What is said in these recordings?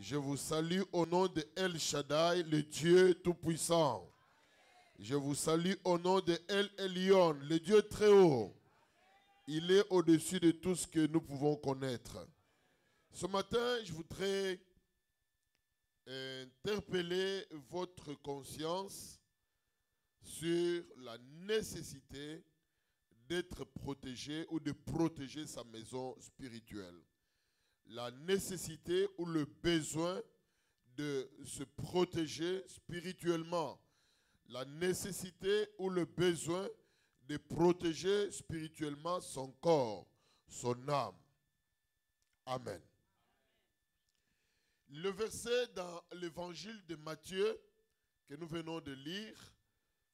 Je vous salue au nom de El Shaddai, le Dieu Tout-Puissant. Je vous salue au nom de El Elyon, le Dieu très haut. Il est au-dessus de tout ce que nous pouvons connaître. Ce matin, je voudrais interpeller votre conscience sur la nécessité d'être protégé ou de protéger sa maison spirituelle. La nécessité ou le besoin de se protéger spirituellement. La nécessité ou le besoin de protéger spirituellement son corps, son âme. Amen. Le verset dans l'évangile de Matthieu que nous venons de lire,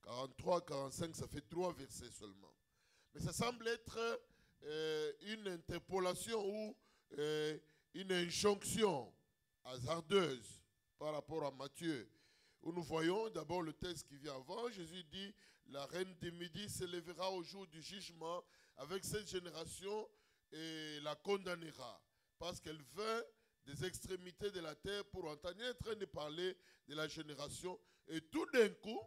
43, 45, ça fait 3 versets seulement. Mais ça semble être une interpolation ou une injonction hasardeuse par rapport à Matthieu, où nous voyons d'abord le texte qui vient avant. Jésus dit, la reine du midi se lèvera au jour du jugement avec cette génération et la condamnera, parce qu'elle vint des extrémités de la terre pour entendre. Il est en train de parler de la génération, et tout d'un coup,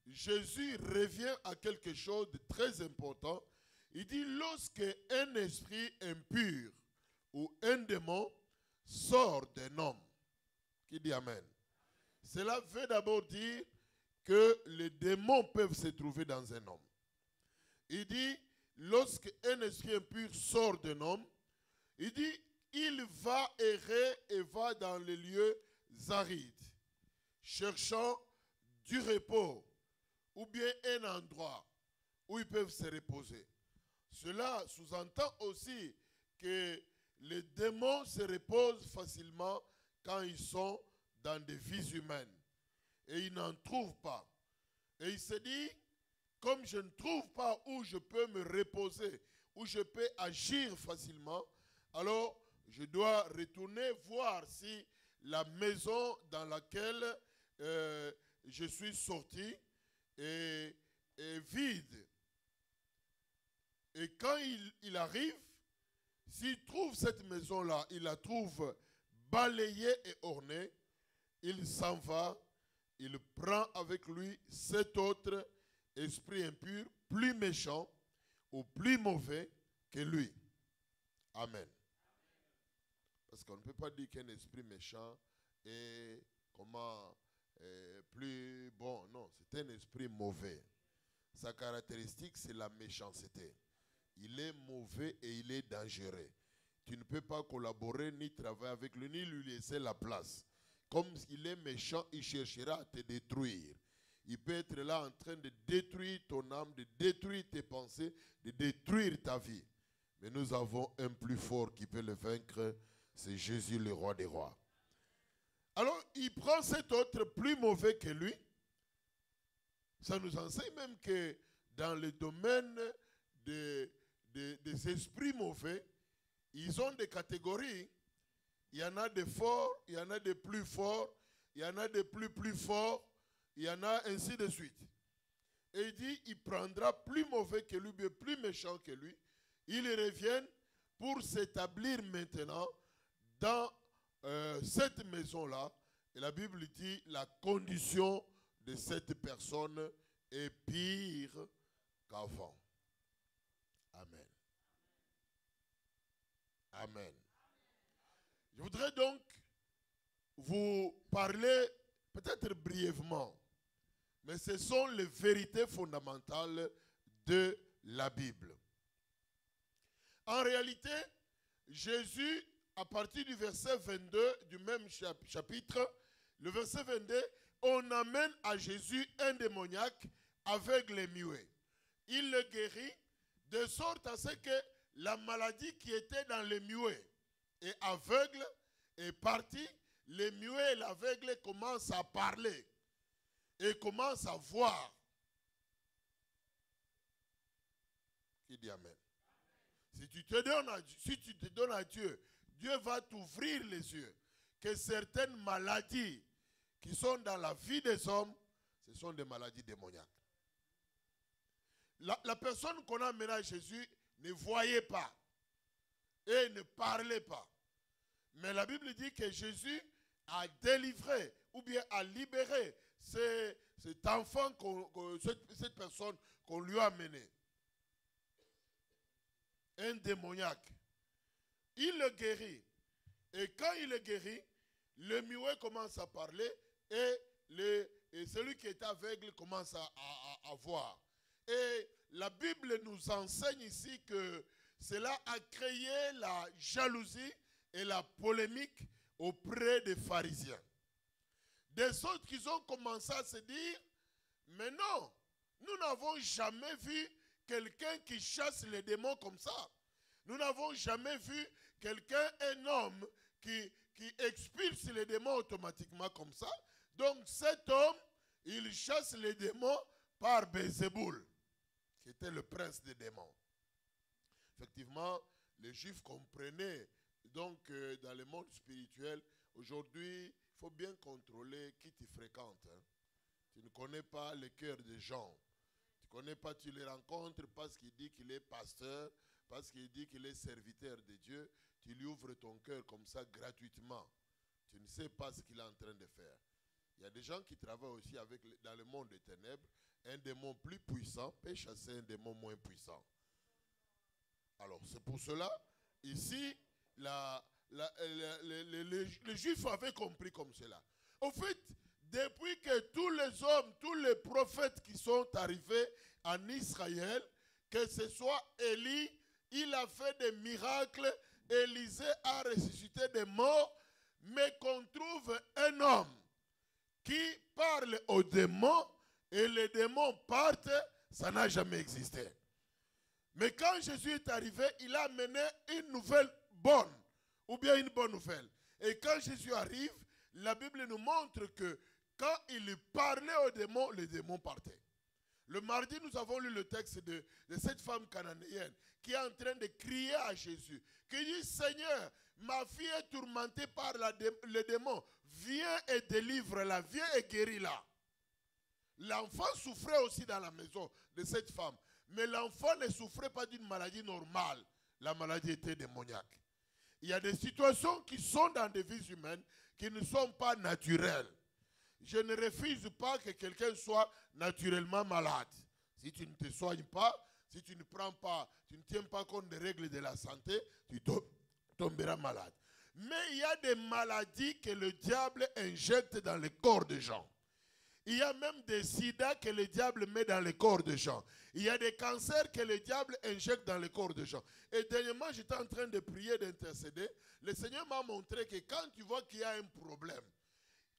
Jésus revient à quelque chose de très important. Il dit, lorsque un esprit impur ou un démon sort d'un homme, qui dit Amen. Cela veut d'abord dire que les démons peuvent se trouver dans un homme. Il dit, lorsque un esprit impur sort d'un homme, il dit, il va errer et va dans les lieux arides, cherchant du repos, ou bien un endroit où ils peuvent se reposer. Cela sous-entend aussi que les démons se reposent facilement quand ils sont dans des vies humaines. Et ils n'en trouvent pas. Et il se dit, comme je ne trouve pas où je peux me reposer, où je peux agir facilement, alors je dois retourner voir si la maison dans laquelle je suis sorti est vide. Et quand il arrive, s'il trouve cette maison-là, il la trouve balayée et ornée, il s'en va, il prend avec lui 7 autres esprits impurs, plus méchants ou plus mauvais que lui. Amen. Parce qu'on ne peut pas dire qu'un esprit méchant est plus bon. Non, c'est un esprit mauvais. Sa caractéristique, c'est la méchanceté. Il est mauvais et il est dangereux. Tu ne peux pas collaborer ni travailler avec lui, ni lui laisser la place. Comme il est méchant, il cherchera à te détruire. Il peut être là en train de détruire ton âme, de détruire tes pensées, de détruire ta vie. Mais nous avons un plus fort qui peut le vaincre, c'est Jésus le roi des rois. Alors, il prend cet autre plus mauvais que lui. Ça nous enseigne même que dans le domaine des esprits mauvais, ils ont des catégories. Il y en a des forts, il y en a des plus forts, il y en a des plus forts, il y en a ainsi de suite. Et il dit, il prendra plus mauvais que lui, mais plus méchant que lui. Ils reviennent pour s'établir maintenant dans cette maison-là. Et la Bible dit, la condition de cette personne est pire qu'avant. Amen. Amen. Je voudrais donc vous parler, peut-être brièvement, mais ce sont les vérités fondamentales de la Bible. En réalité, Jésus, à partir du verset 22 du même chapitre, le verset 22, on amène à Jésus un démoniaque aveugle et muet. Il le guérit de sorte à ce que la maladie qui était dans les muets et aveugle est partie. Les muets et l'aveugle commencent à parler et commencent à voir. Qui dit Amen? Si tu te donnes à Dieu, Dieu va t'ouvrir les yeux. Que certaines maladies qui sont dans la vie des hommes, ce sont des maladies démoniaques. La personne qu'on a amenée à Jésus ne voyait pas et ne parlait pas. Mais la Bible dit que Jésus à délivrer ou bien à libérer cet enfant, cette personne qu'on lui a amené. Un démoniaque. Il le guérit. Et quand il est guéri, le muet commence à parler et celui qui est aveugle commence à voir. Et la Bible nous enseigne ici que cela a créé la jalousie et la polémique auprès des pharisiens. Des autres qui ont commencé à se dire, mais non, nous n'avons jamais vu quelqu'un qui chasse les démons comme ça. Nous n'avons jamais vu quelqu'un, un homme, qui expulse les démons automatiquement comme ça. Donc cet homme, il chasse les démons par Bézéboul, qui était le prince des démons. Effectivement, les Juifs comprenaient donc dans le monde spirituel, aujourd'hui, il faut bien contrôler qui tu fréquentes. Hein. Tu ne connais pas le cœur des gens. Tu ne connais pas, tu les rencontres parce qu'il dit qu'il est pasteur, parce qu'il dit qu'il est serviteur de Dieu. Tu lui ouvres ton cœur comme ça gratuitement. Tu ne sais pas ce qu'il est en train de faire. Il y a des gens qui travaillent aussi dans le monde des ténèbres. Un démon plus puissant peut chasser un démon moins puissant. Alors, c'est pour cela, ici, les Juifs avaient compris comme cela. Au fait, depuis que tous les hommes, tous les prophètes qui sont arrivés en Israël, que ce soit Élie, il a fait des miracles, Élisée a ressuscité des morts, mais qu'on trouve un homme qui parle aux démons et les démons partent, ça n'a jamais existé. Mais quand Jésus est arrivé, il a amené une nouvelle bonne, ou bien une bonne nouvelle. Et quand Jésus arrive, la Bible nous montre que quand il parlait aux démons, les démons partaient. Le mardi, nous avons lu le texte de cette femme cananéenne qui est en train de crier à Jésus, qui dit, Seigneur, ma fille est tourmentée par le démon, viens et délivre-la, viens et guéris-la. L'enfant souffrait aussi dans la maison de cette femme, mais l'enfant ne souffrait pas d'une maladie normale, la maladie était démoniaque. Il y a des situations qui sont dans des vies humaines qui ne sont pas naturelles. Je ne refuse pas que quelqu'un soit naturellement malade. Si tu ne te soignes pas, si tu ne prends pas, tu ne tiens pas compte des règles de la santé, tu tomberas malade. Mais il y a des maladies que le diable injecte dans le corps des gens. Il y a même des sida que le diable met dans le corps des gens. Il y a des cancers que le diable injecte dans le corps des gens. Et dernièrement, j'étais en train de prier, d'intercéder. Le Seigneur m'a montré que quand tu vois qu'il y a un problème,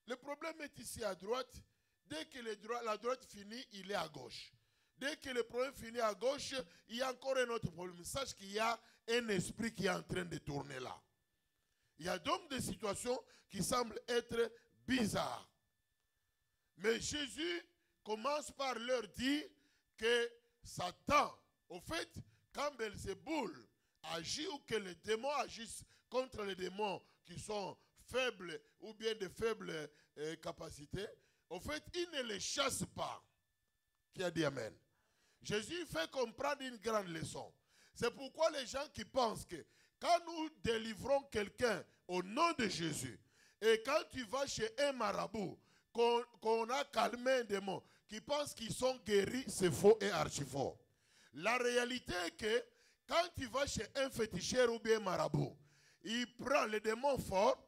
le problème est ici à droite. Dès que la droite finit, il est à gauche. Dès que le problème finit à gauche, il y a encore un autre problème. Sache qu'il y a un esprit qui est en train de tourner là. Il y a donc des situations qui semblent être bizarres. Mais Jésus commence par leur dire que Satan, au fait, quand Belzéboul agit ou que les démons agissent contre les démons qui sont faibles ou bien de faibles capacités, au fait, il ne les chasse pas. Qui a dit Amen? Jésus fait comprendre une grande leçon. C'est pourquoi les gens qui pensent que quand nous délivrons quelqu'un au nom de Jésus, et quand tu vas chez un marabout, qu'on a calmé un démon, qui pensent qu'ils sont guéris, c'est faux et archi-faux. La réalité est que quand tu vas chez un féticheur ou bien un marabout, il prend les démons forts,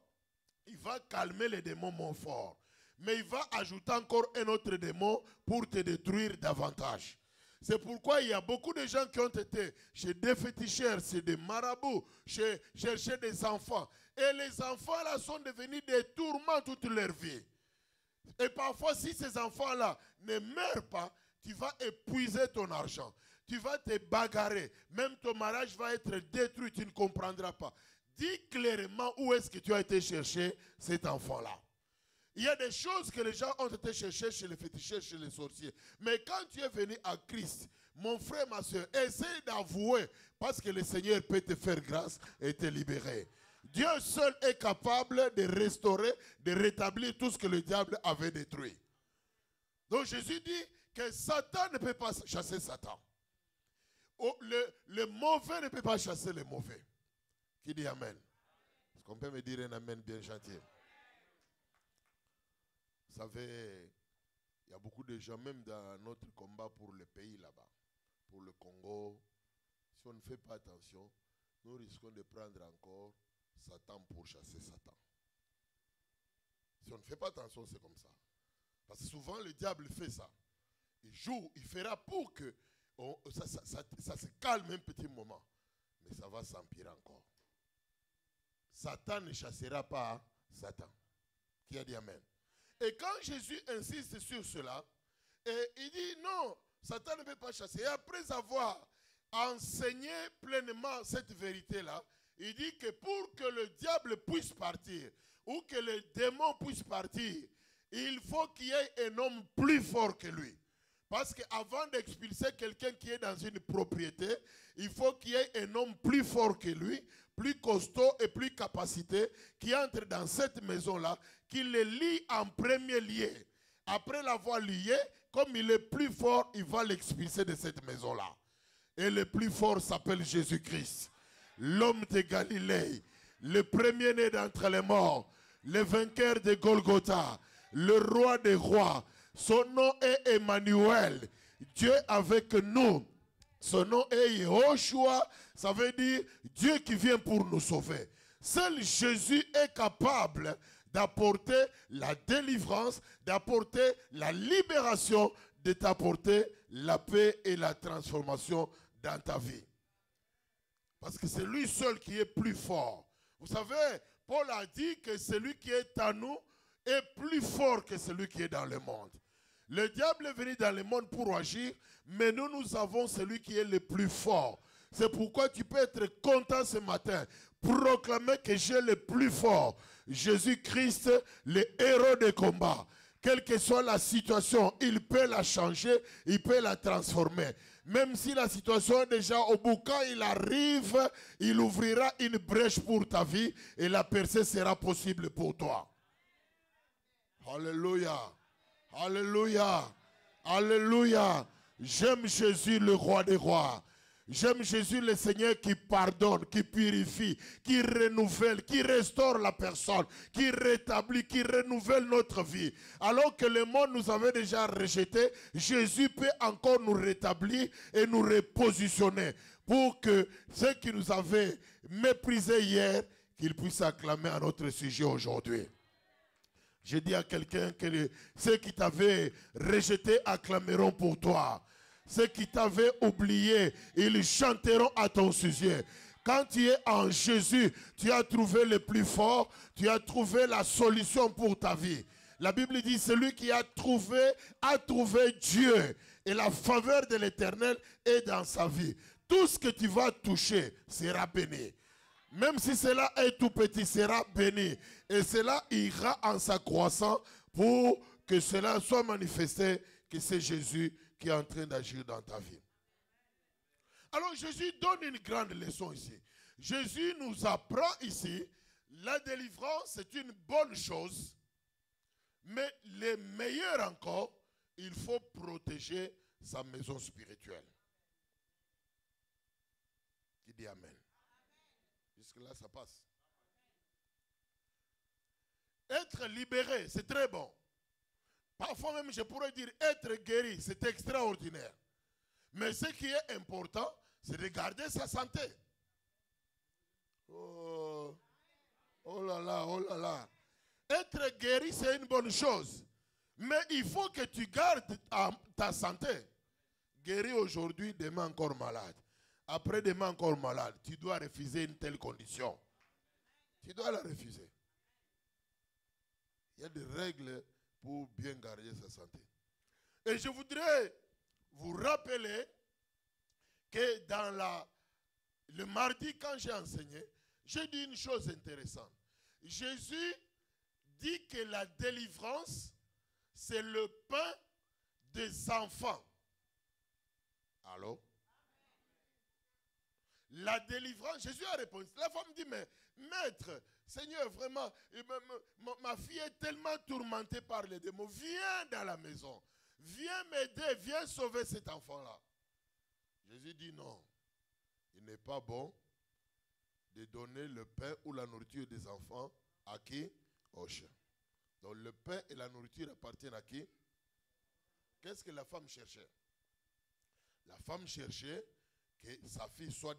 il va calmer les démons moins forts. Mais il va ajouter encore un autre démon pour te détruire davantage. C'est pourquoi il y a beaucoup de gens qui ont été chez des féticheurs, chez des marabouts, chercher des enfants. Et les enfants là sont devenus des tourments toute leur vie. Et parfois, si ces enfants-là ne meurent pas, tu vas épuiser ton argent. Tu vas te bagarrer. Même ton mariage va être détruit, tu ne comprendras pas. Dis clairement où est-ce que tu as été chercher cet enfant-là. Il y a des choses que les gens ont été chercher chez les féticheurs, chez les sorciers. Mais quand tu es venu à Christ, mon frère, ma soeur, essaie d'avouer parce que le Seigneur peut te faire grâce et te libérer. Dieu seul est capable de restaurer, de rétablir tout ce que le diable avait détruit. Donc Jésus dit que Satan ne peut pas chasser Satan. Oh, le mauvais ne peut pas chasser le mauvais. Qui dit Amen? Est-ce qu'on peut me dire un Amen bien gentil? Vous savez, il y a beaucoup de gens, même dans notre combat pour le pays là-bas, pour le Congo, si on ne fait pas attention, nous risquons de prendre encore Satan pour chasser Satan. Si on ne fait pas attention, c'est comme ça. Parce que souvent, le diable fait ça. Il joue, il fera pour que ça se calme un petit moment. Mais ça va s'empirer encore. Satan ne chassera pas Satan. Qui a dit Amen? Et quand Jésus insiste sur cela, et il dit non, Satan ne peut pas chasser. Et après avoir enseigné pleinement cette vérité-là, il dit que pour que le diable puisse partir, ou que les démons puissent partir, il faut qu'il y ait un homme plus fort que lui. Parce qu'avant d'expulser quelqu'un qui est dans une propriété, il faut qu'il y ait un homme plus fort que lui, plus costaud et plus capacité, qui entre dans cette maison-là, qui le lie en premier lieu. Après l'avoir lié, comme il est plus fort, il va l'expulser de cette maison-là. Et le plus fort s'appelle Jésus-Christ, l'homme de Galilée, le premier-né d'entre les morts, le vainqueur de Golgotha, le roi des rois. Son nom est Emmanuel, Dieu avec nous. Son nom est Yehoshua, ça veut dire Dieu qui vient pour nous sauver. Seul Jésus est capable d'apporter la délivrance, d'apporter la libération, de t'apporter la paix et la transformation dans ta vie. Parce que c'est lui seul qui est plus fort. Vous savez, Paul a dit que celui qui est en nous est plus fort que celui qui est dans le monde. Le diable est venu dans le monde pour agir, mais nous avons celui qui est le plus fort. C'est pourquoi tu peux être content ce matin, proclamer que j'ai le plus fort. Jésus-Christ, le héros de combat. Quelle que soit la situation, il peut la changer, il peut la transformer. Même si la situation est déjà au bout, quand il arrive, il ouvrira une brèche pour ta vie et la percée sera possible pour toi. Alléluia. Alléluia. Alléluia. J'aime Jésus, le roi des rois. J'aime Jésus, le Seigneur qui pardonne, qui purifie, qui renouvelle, qui restaure la personne, qui rétablit, qui renouvelle notre vie. Alors que le monde nous avait déjà rejetés, Jésus peut encore nous rétablir et nous repositionner pour que ceux qui nous avaient méprisés hier, qu'ils puissent acclamer à notre sujet aujourd'hui. Je dis à quelqu'un que ceux qui t'avaient rejeté acclameront pour toi. Ceux qui t'avaient oublié, ils chanteront à ton sujet. Quand tu es en Jésus, tu as trouvé le plus fort, tu as trouvé la solution pour ta vie. La Bible dit, celui qui a trouvé Dieu. Et la faveur de l'Éternel est dans sa vie. Tout ce que tu vas toucher sera béni. Même si cela est tout petit, sera béni. Et cela ira en s'accroissant pour que cela soit manifesté, que c'est Jésus qui est en train d'agir dans ta vie. Alors Jésus donne une grande leçon ici. Jésus nous apprend ici, la délivrance c'est une bonne chose, mais le meilleur encore, il faut protéger sa maison spirituelle. Qui dit Amen? Jusque-là, ça passe. Être libéré, c'est très bon. Parfois même, je pourrais dire être guéri, c'est extraordinaire. Mais ce qui est important, c'est de garder sa santé. Oh, oh là là, oh là là. Être guéri, c'est une bonne chose. Mais il faut que tu gardes ta santé. Guéri aujourd'hui, demain encore malade. Après demain encore malade. Tu dois refuser une telle condition. Tu dois la refuser. Il y a des règles pour bien garder sa santé. Et je voudrais vous rappeler que dans le mardi, quand j'ai enseigné, j'ai dit une chose intéressante. Jésus dit que la délivrance, c'est le pain des enfants. Allô? La délivrance, Jésus a répondu. La femme dit, mais maître, Seigneur, vraiment, ma fille est tellement tourmentée par les démons. Viens dans la maison. Viens m'aider, viens sauver cet enfant-là. Jésus dit non. Il n'est pas bon de donner le pain ou la nourriture des enfants à qui? Aux chiens. Donc le pain et la nourriture appartiennent à qui? Qu'est-ce que la femme cherchait? La femme cherchait que sa fille soit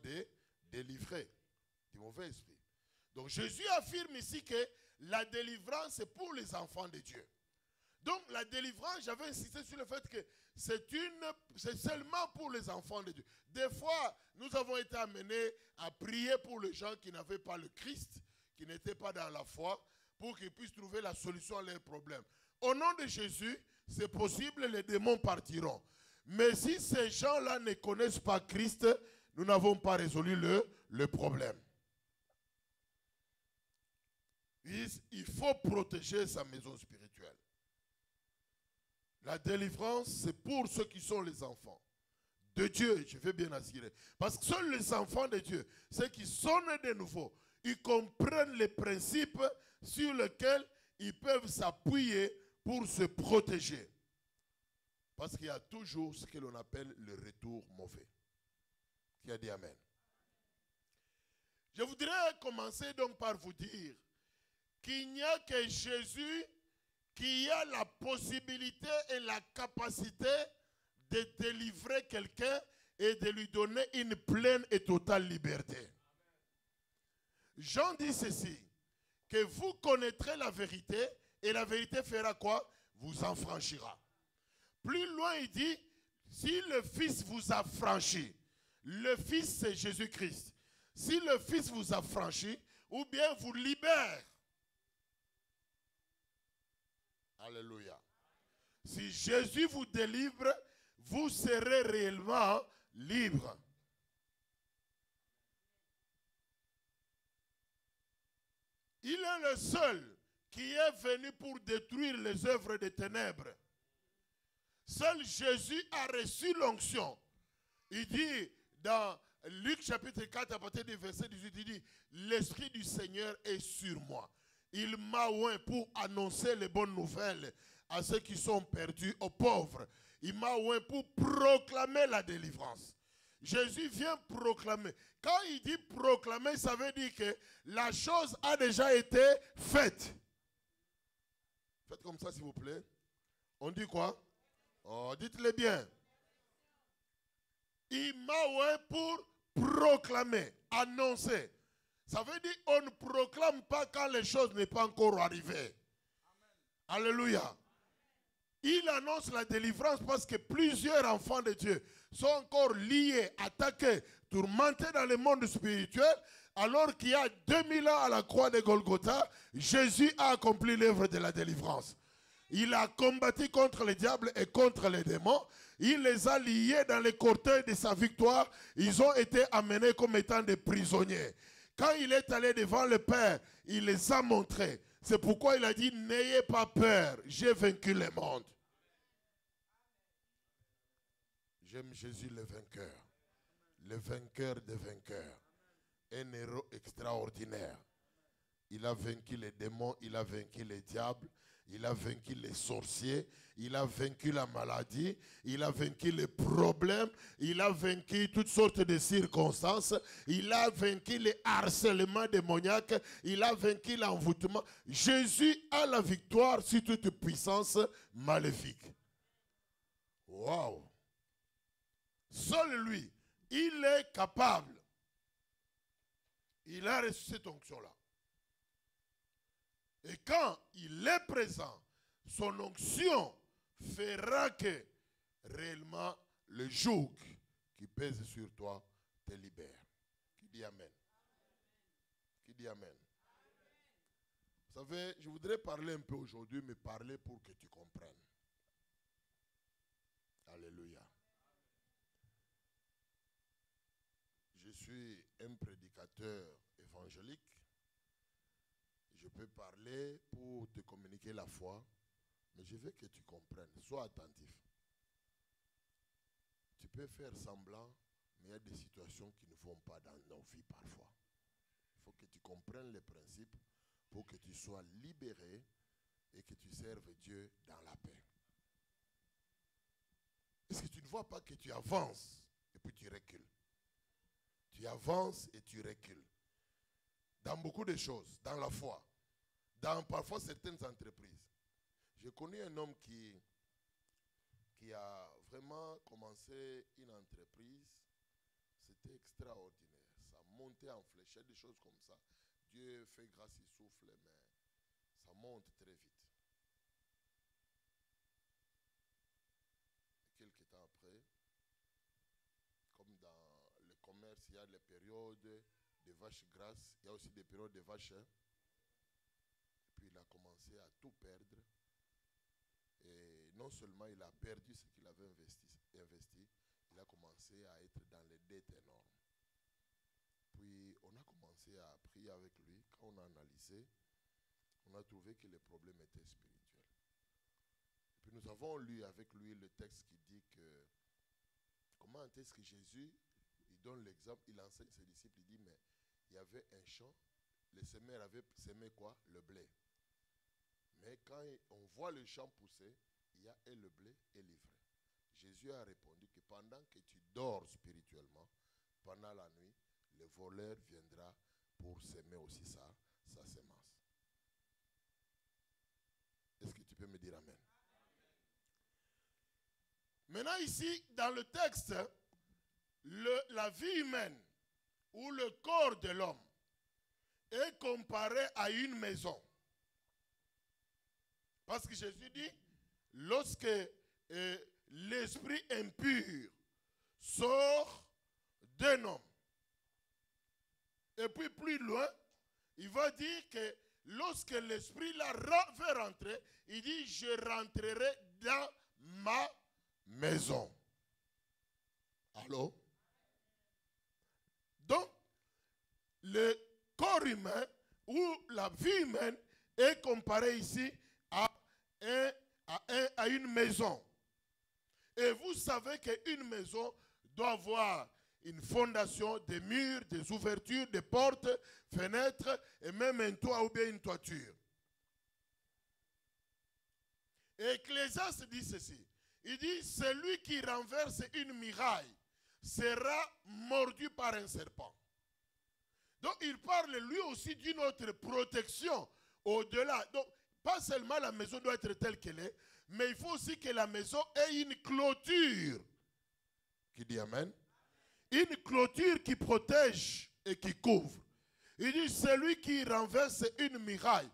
délivrée du mauvais esprit. Donc Jésus affirme ici que la délivrance est pour les enfants de Dieu. Donc la délivrance, j'avais insisté sur le fait que c'est seulement pour les enfants de Dieu. Des fois, nous avons été amenés à prier pour les gens qui n'avaient pas le Christ, qui n'étaient pas dans la foi, pour qu'ils puissent trouver la solution à leurs problèmes. Au nom de Jésus, c'est possible, les démons partiront. Mais si ces gens-là ne connaissent pas Christ, nous n'avons pas résolu le problème. Il faut protéger sa maison spirituelle. La délivrance, c'est pour ceux qui sont les enfants de Dieu, je vais bien assurer. Parce que seuls les enfants de Dieu, ceux qui sont nés de nouveau, ils comprennent les principes sur lesquels ils peuvent s'appuyer pour se protéger. Parce qu'il y a toujours ce que l'on appelle le retour mauvais. Qui a dit Amen? Je voudrais commencer donc par vous dire qu'il n'y a que Jésus qui a la possibilité et la capacité de délivrer quelqu'un et de lui donner une pleine et totale liberté. Jean dit ceci, que vous connaîtrez la vérité et la vérité fera quoi? Vous en franchira. Plus loin il dit, si le Fils vous a franchi, le Fils c'est Jésus-Christ. Si le Fils vous a franchi, ou bien vous libère. Alléluia. Si Jésus vous délivre, vous serez réellement libre. Il est le seul qui est venu pour détruire les œuvres des ténèbres. Seul Jésus a reçu l'onction. Il dit dans Luc chapitre 4 à partir du verset 18, il dit, l'Esprit du Seigneur est sur moi. Il m'a oint pour annoncer les bonnes nouvelles à ceux qui sont perdus, aux pauvres. Il m'a oint pour proclamer la délivrance. Jésus vient proclamer. Quand il dit proclamer, ça veut dire que la chose a déjà été faite. Faites comme ça s'il vous plaît. On dit quoi? Oh, dites-le bien. Il m'a oint pour proclamer, annoncer. Ça veut dire qu'on ne proclame pas quand les choses n'est pas encore arrivées. Amen. Alléluia. Il annonce la délivrance parce que plusieurs enfants de Dieu sont encore liés, attaqués, tourmentés dans le monde spirituel, alors qu'il y a 2000 ans à la croix de Golgotha, Jésus a accompli l'œuvre de la délivrance. Il a combattu contre le diable et contre les démons. Il les a liés dans le cortège de sa victoire. Ils ont été amenés comme étant des prisonniers. Quand il est allé devant le Père, il les a montrés. C'est pourquoi il a dit, n'ayez pas peur, j'ai vaincu le monde. J'aime Jésus le vainqueur des vainqueurs. Un héros extraordinaire. Il a vaincu les démons, il a vaincu les diables, il a vaincu les sorciers, il a vaincu la maladie, il a vaincu les problèmes, il a vaincu toutes sortes de circonstances, il a vaincu les harcèlements démoniaques, il a vaincu l'envoûtement. Jésus a la victoire sur toute puissance maléfique. Waouh! Seul lui, il est capable. Il a reçu cette onction-là. Et quand il est présent, son onction fera que réellement le joug qui pèse sur toi te libère. Qui dit Amen? Qui dit Amen? Vous savez, je voudrais parler un peu aujourd'hui, mais parler pour que tu comprennes. Alléluia. Je suis un prédicateur évangélique. Je peux parler pour te communiquer la foi, mais je veux que tu comprennes. Sois attentif. Tu peux faire semblant, mais il y a des situations qui ne vont pas dans nos vies parfois. Il faut que tu comprennes les principes pour que tu sois libéré et que tu serves Dieu dans la paix. Est-ce que tu ne vois pas que tu avances et puis tu recules? Tu avances et tu recules. Dans beaucoup de choses, dans la foi, dans parfois certaines entreprises. J'ai connu un homme qui a vraiment commencé une entreprise. C'était extraordinaire. Ça montait en fléchette, des choses comme ça. Dieu fait grâce, il souffle, mais ça monte très vite. Et quelques temps après, comme dans le commerce, il y a les périodes de vaches grasses, il y a aussi des périodes de vaches. Et puis il a commencé à tout perdre. Et non seulement il a perdu ce qu'il avait investi, il a commencé à être dans les dettes énormes. Puis on a commencé à prier avec lui. Quand on a analysé, on a trouvé que le problème était spirituel. Et puis nous avons lu avec lui le texte qui dit que comment est-ce que Jésus, il donne l'exemple, il enseigne ses disciples, il dit mais il y avait un champ, les semeurs avaient semé quoi? Le blé. Mais quand on voit le champ pousser, il y a et le blé et l'ivraie. Jésus a répondu que pendant que tu dors spirituellement, pendant la nuit, le voleur viendra pour semer aussi sa semence. Est-ce que tu peux me dire amen? Maintenant ici, dans le texte, la vie humaine ou le corps de l'homme est comparé à une maison. Parce que Jésus dit, lorsque l'esprit impur sort d'un homme, et puis plus loin, il va dire que lorsque l'esprit là veut rentrer, il dit, je rentrerai dans ma maison. Allô? Donc, le corps humain ou la vie humaine est comparé ici à une maison. Et vous savez qu'une maison doit avoir une fondation, des murs, des ouvertures, des portes, fenêtres et même un toit ou bien une toiture. Et Ecclésiaste dit ceci. Il dit, celui qui renverse une muraille sera mordu par un serpent. Donc il parle lui aussi d'une autre protection au-delà. Donc pas seulement la maison doit être telle qu'elle est, mais il faut aussi que la maison ait une clôture. Qui dit amen? Une clôture qui protège et qui couvre. Il dit, celui qui renverse une muraille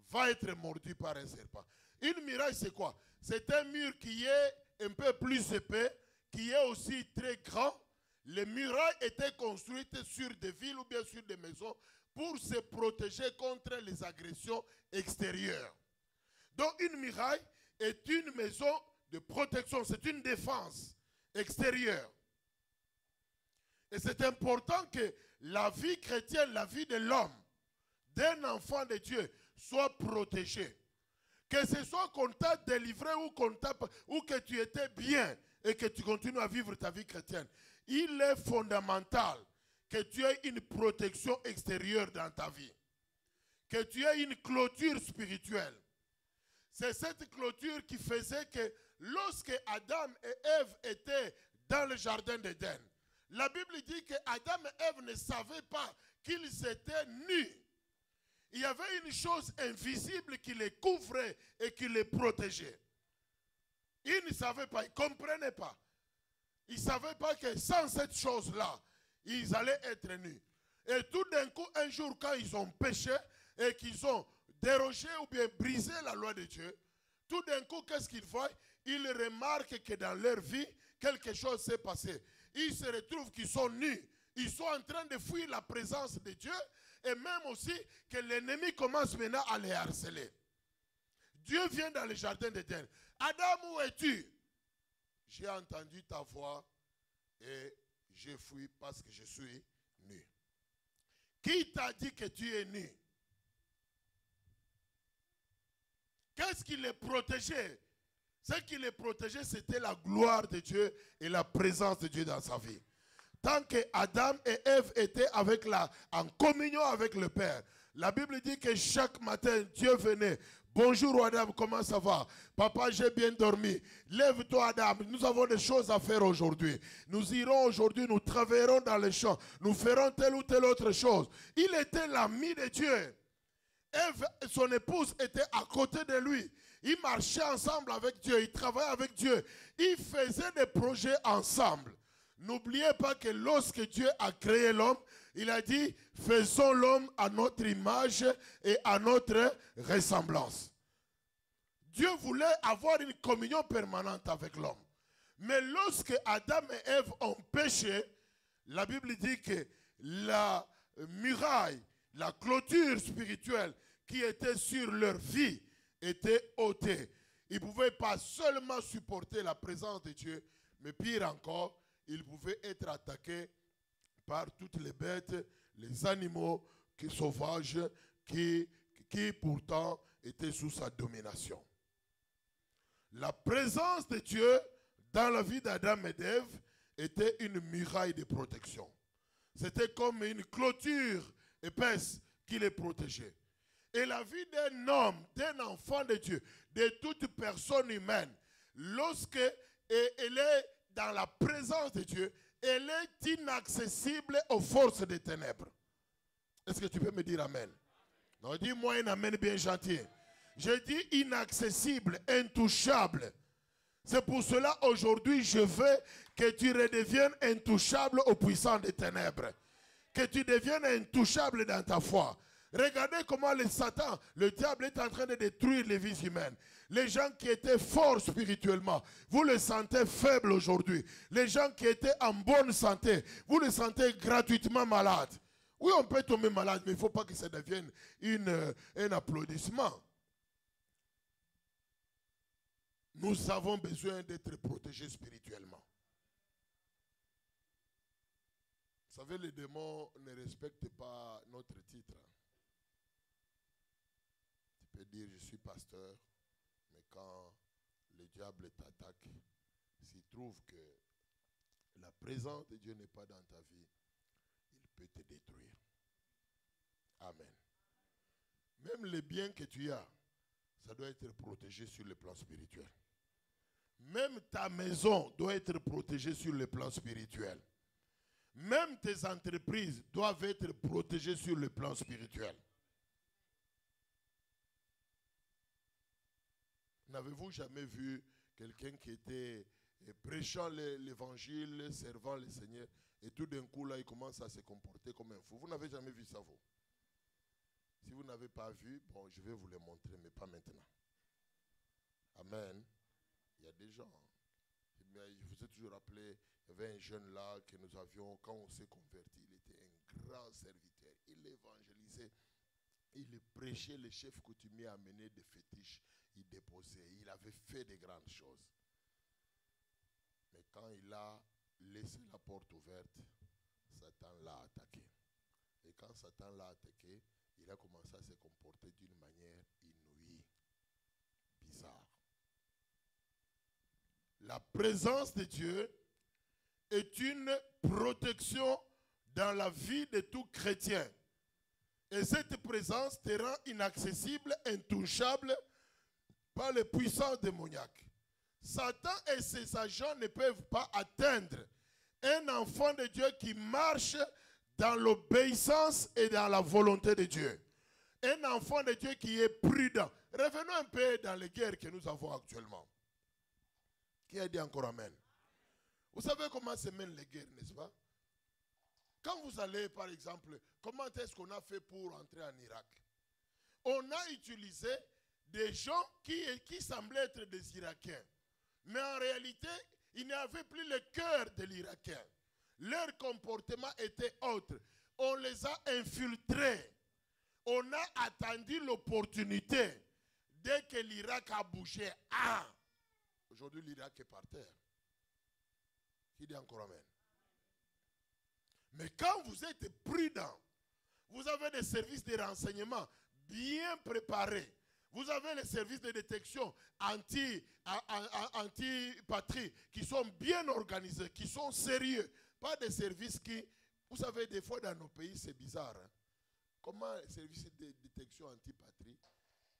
va être mordu par un serpent. Une muraille, c'est quoi? C'est un mur qui est un peu plus épais, qui est aussi très grand. Les murailles étaient construites sur des villes ou bien sur des maisons pour se protéger contre les agressions extérieures. Donc une muraille est une maison de protection, c'est une défense extérieure. Et c'est important que la vie chrétienne, la vie de l'homme, d'un enfant de Dieu, soit protégée. Que ce soit qu'on t'a délivré ou que tu étais bien et que tu continues à vivre ta vie chrétienne, il est fondamental que tu aies une protection extérieure dans ta vie. Que tu aies une clôture spirituelle. C'est cette clôture qui faisait que lorsque Adam et Ève étaient dans le jardin d'Éden, la Bible dit que Adam et Ève ne savaient pas qu'ils étaient nus. Il y avait une chose invisible qui les couvrait et qui les protégeait. Ils ne savaient pas, ils ne comprenaient pas. Ils ne savaient pas que sans cette chose-là, ils allaient être nus. Et tout d'un coup, un jour, quand ils ont péché et qu'ils ont dérogé ou bien brisé la loi de Dieu, tout d'un coup, qu'est-ce qu'ils voient? Ils remarquent que dans leur vie, quelque chose s'est passé. Ils se retrouvent qu'ils sont nus. Ils sont en train de fuir la présence de Dieu et même aussi que l'ennemi commence maintenant à les harceler. Dieu vient dans le jardin d'Éden. Adam, où es-tu? J'ai entendu ta voix et j'ai fui parce que je suis nu. Qui t'a dit que tu es nu? Qu'est-ce qui les protégeait? Ce qui les protégeait, c'était la gloire de Dieu et la présence de Dieu dans sa vie. Tant que Adam et Ève étaient en communion avec le Père, la Bible dit que chaque matin, Dieu venait. Bonjour Adam, comment ça va? Papa, j'ai bien dormi. Lève-toi Adam, nous avons des choses à faire aujourd'hui. Nous irons aujourd'hui, nous travaillerons dans les champs. Nous ferons telle ou telle autre chose. Il était l'ami de Dieu. Ève, son épouse, était à côté de lui. Ils marchaient ensemble avec Dieu, ils travaillaient avec Dieu. Ils faisaient des projets ensemble. N'oubliez pas que lorsque Dieu a créé l'homme, il a dit, faisons l'homme à notre image et à notre ressemblance. Dieu voulait avoir une communion permanente avec l'homme. Mais lorsque Adam et Ève ont péché, la Bible dit que la muraille, la clôture spirituelle qui était sur leur vie était ôtée. Ils ne pouvaient pas seulement supporter la présence de Dieu, mais pire encore, ils pouvaient être attaqués par toutes les bêtes, les animaux sauvages qui pourtant étaient sous sa domination. La présence de Dieu dans la vie d'Adam et d'Ève était une muraille de protection. C'était comme une clôture épaisse qui les protégeait. Et la vie d'un homme, d'un enfant de Dieu, de toute personne humaine, lorsque elle est dans la présence de Dieu, elle est inaccessible aux forces des ténèbres. Est-ce que tu peux me dire amen? Non, dis-moi un amen bien gentil. Je dis inaccessible, intouchable. C'est pour cela aujourd'hui je veux que tu redeviennes intouchable aux puissants des ténèbres. Que tu deviennes intouchable dans ta foi. Regardez comment le Satan, le diable est en train de détruire les vies humaines. Les gens qui étaient forts spirituellement, vous les sentez faibles aujourd'hui. Les gens qui étaient en bonne santé, vous les sentez gratuitement malades. Oui, on peut tomber malade, mais il ne faut pas que ça devienne un applaudissement. Nous avons besoin d'être protégés spirituellement. Vous savez, les démons ne respectent pas notre titre. Tu peux dire, je suis pasteur, mais quand le diable t'attaque, s'il trouve que la présence de Dieu n'est pas dans ta vie, il peut te détruire. Amen. Même les biens que tu as, ça doit être protégé sur le plan spirituel. Même ta maison doit être protégée sur le plan spirituel. Même tes entreprises doivent être protégées sur le plan spirituel. N'avez-vous jamais vu quelqu'un qui était prêchant l'évangile, servant le Seigneur, et tout d'un coup, là, il commence à se comporter comme un fou? Vous n'avez jamais vu ça, vous? Si vous n'avez pas vu, bon, je vais vous le montrer, mais pas maintenant. Amen. Il y a des gens. Mais je vous ai toujours rappelé, il y avait un jeune là que nous avions, quand on s'est converti, il était un grand serviteur. Il évangélisait, il prêchait les chefs coutumiers à mener des fétiches. Il déposait, il avait fait de grandes choses. Mais quand il a laissé la porte ouverte, Satan l'a attaqué. Et quand Satan l'a attaqué, il a commencé à se comporter d'une manière inouïe, bizarre. La présence de Dieu est une protection dans la vie de tout chrétien. Et cette présence te rend inaccessible, intouchable par les puissances démoniaques. Satan et ses agents ne peuvent pas atteindre un enfant de Dieu qui marche dans l'obéissance et dans la volonté de Dieu. Un enfant de Dieu qui est prudent. Revenons un peu dans les guerres que nous avons actuellement. Qui a dit encore amen? Vous savez comment se mènent les guerres, n'est-ce pas? Quand vous allez, par exemple, comment est-ce qu'on a fait pour entrer en Irak? On a utilisé des gens qui semblaient être des Irakiens. Mais en réalité, ils n'avaient plus le cœur de l'Irakien. Leur comportement était autre. On les a infiltrés. On a attendu l'opportunité. Dès que l'Irak a bougé, aujourd'hui l'Irak est par terre. Qui dit encore amen? Mais quand vous êtes prudent, vous avez des services de renseignement bien préparés. Vous avez les services de détection anti-patrie qui sont bien organisés, qui sont sérieux. Pas des services qui, vous savez, des fois dans nos pays, c'est bizarre. Hein? Comment les services de détection anti-patrie,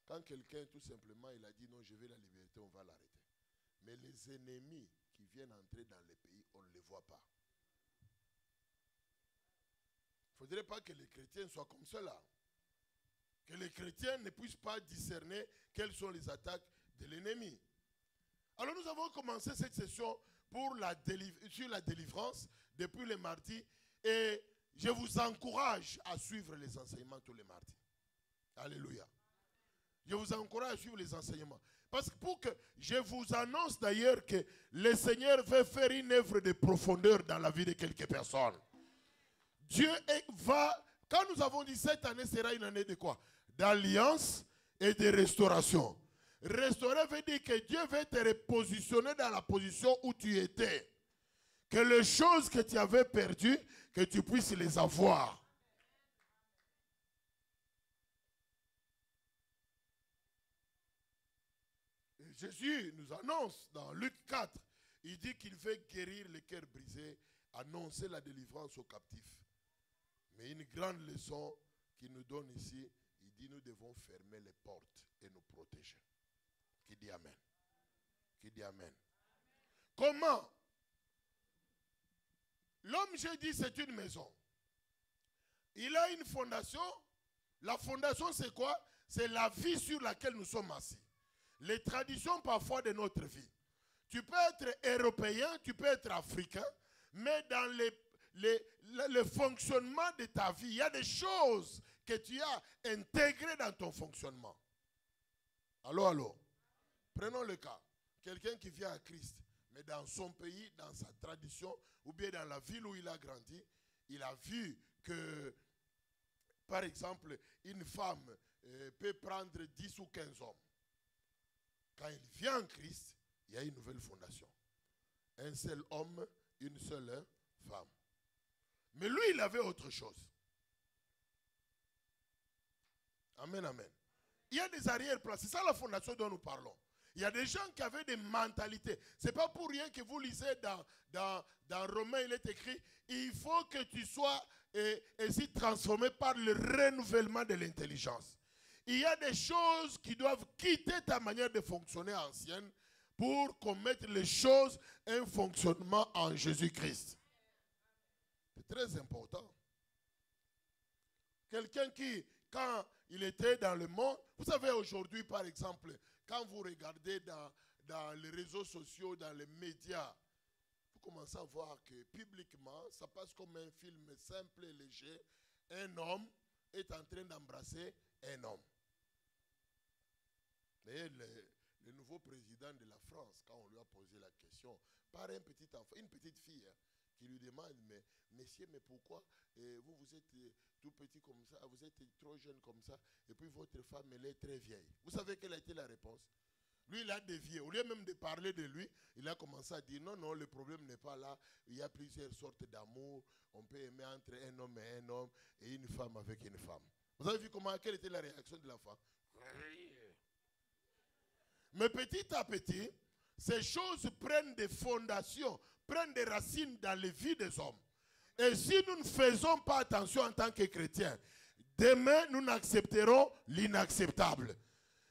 quand quelqu'un tout simplement, il a dit non, je veux la liberté, on va l'arrêter. Mais les ennemis qui viennent entrer dans les pays, on ne les voit pas. Il ne faudrait pas que les chrétiens soient comme cela. Que les chrétiens ne puissent pas discerner quelles sont les attaques de l'ennemi. Alors nous avons commencé cette session sur la délivrance depuis le mardi et je vous encourage à suivre les enseignements tous les mardis. Alléluia. Je vous encourage à suivre les enseignements. Parce que je vous annonce d'ailleurs que le Seigneur veut faire une œuvre de profondeur dans la vie de quelques personnes. Dieu va, quand nous avons dit cette année sera une année de quoi? D'alliance et de restauration. Restaurer veut dire que Dieu veut te repositionner dans la position où tu étais. Que les choses que tu avais perdues, que tu puisses les avoir. Et Jésus nous annonce dans Luc 4, il dit qu'il veut guérir les cœurs brisés, annoncer la délivrance aux captifs. Mais une grande leçon qu'il nous donne ici, il dit nous devons fermer les portes et nous protéger. Qui dit Amen? Qui dit Amen? Comment? L'homme, j'ai dit, c'est une maison. Il a une fondation. La fondation, c'est quoi? C'est la vie sur laquelle nous sommes assis. Les traditions parfois de notre vie. Tu peux être européen, tu peux être africain, mais dans le fonctionnement de ta vie, il y a des choses que tu as intégrées dans ton fonctionnement. Allô? Prenons le cas. Quelqu'un qui vient à Christ, mais dans son pays, dans sa tradition, ou bien dans la ville où il a grandi, il a vu que, par exemple, une femme peut prendre 10 ou 15 hommes. Quand il vient en Christ, il y a une nouvelle fondation. Un seul homme, une seule femme. Mais lui, il avait autre chose. Amen, amen. Il y a des arrière-plans. C'est ça la fondation dont nous parlons. Il y a des gens qui avaient des mentalités. Ce n'est pas pour rien que vous lisez dans Romains, il est écrit, il faut que tu sois ainsi transformé par le renouvellement de l'intelligence. Il y a des choses qui doivent quitter ta manière de fonctionner ancienne pour commettre les choses, un fonctionnement en Jésus-Christ. C'est très important. Quelqu'un qui, quand il était dans le monde, vous savez aujourd'hui par exemple, quand vous regardez dans les réseaux sociaux, dans les médias, vous commencez à voir que publiquement, ça passe comme un film simple et léger. Un homme est en train d'embrasser un homme. Et le nouveau président de la France, quand on lui a posé la question, par un petit enfant, une petite fille, qui lui demande, mais messieurs, mais pourquoi vous êtes tout petit comme ça, vous êtes trop jeune comme ça, et puis votre femme, elle est très vieille. Vous savez quelle a été la réponse? Lui, il a dévié. Au lieu même de parler de lui, il a commencé à dire, non, le problème n'est pas là. Il y a plusieurs sortes d'amour. On peut aimer entre un homme et un homme, et une femme avec une femme. Vous avez vu quelle était la réaction de la femme? Mais petit à petit, ces choses prennent des fondations, prennent des racines dans les vies des hommes. Et si nous ne faisons pas attention en tant que chrétiens, demain nous n'accepterons l'inacceptable.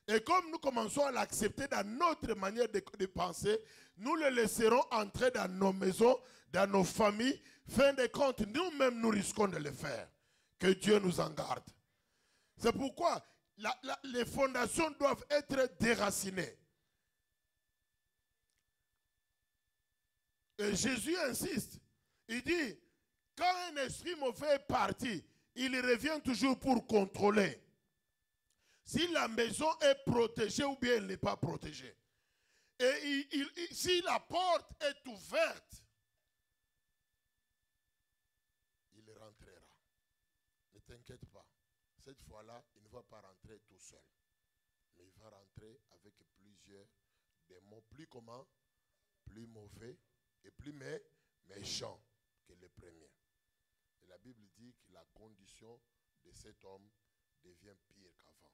Et comme nous commençons à l'accepter dans notre manière de penser, nous le laisserons entrer dans nos maisons, dans nos familles. Fin de compte, nous-mêmes nous risquons de le faire. Que Dieu nous en garde. C'est pourquoi les fondations doivent être déracinées. Et Jésus insiste. Il dit, quand un esprit mauvais est parti, il revient toujours pour contrôler. Si la maison est protégée ou bien elle n'est pas protégée. Et si la porte est ouverte, il rentrera. Ne t'inquiète pas. Cette fois-là, il ne va pas rentrer tout seul. Mais il va rentrer avec plusieurs démons. Plus comment? Plus mauvais et plus méchants que les premiers. Et la Bible dit que la condition de cet homme devient pire qu'avant.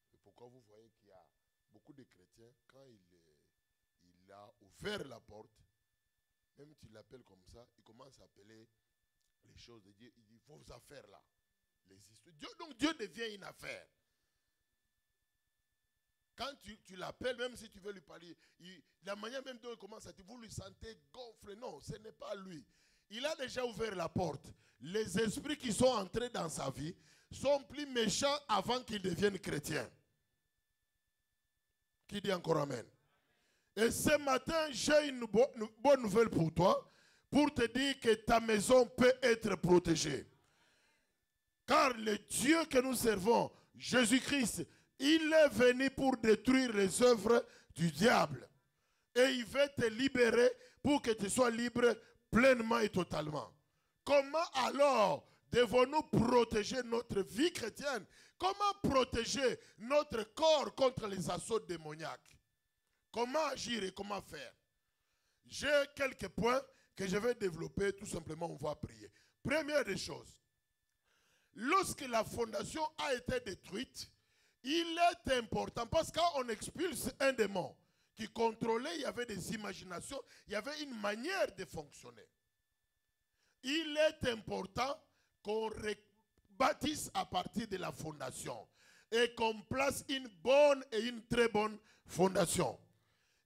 C'est pourquoi vous voyez qu'il y a beaucoup de chrétiens, quand il a ouvert la porte, même tu l'appelles comme ça, il commence à appeler les choses de Dieu. Il dit, vos affaires là, les histoires. Donc Dieu devient une affaire. Quand tu l'appelles, même si tu veux lui parler, la manière même dont il commence à dire, vous lui sentez gonflé. Non, ce n'est pas lui. Il a déjà ouvert la porte. Les esprits qui sont entrés dans sa vie sont plus méchants avant qu'ils deviennent chrétiens. Qui dit encore Amen? Et ce matin, j'ai une bonne nouvelle pour toi, pour te dire que ta maison peut être protégée. Car le Dieu que nous servons, Jésus-Christ, il est venu pour détruire les œuvres du diable. Et il veut te libérer pour que tu sois libre pleinement et totalement. Comment alors devons-nous protéger notre vie chrétienne? Comment protéger notre corps contre les assauts démoniaques? Comment agir et comment faire? J'ai quelques points que je vais développer. Tout simplement, on va prier. Première des choses, lorsque la fondation a été détruite, il est important, parce que quand on expulse un démon qui contrôlait, il y avait des imaginations, il y avait une manière de fonctionner. Il est important qu'on bâtisse à partir de la fondation et qu'on place une bonne et une très bonne fondation.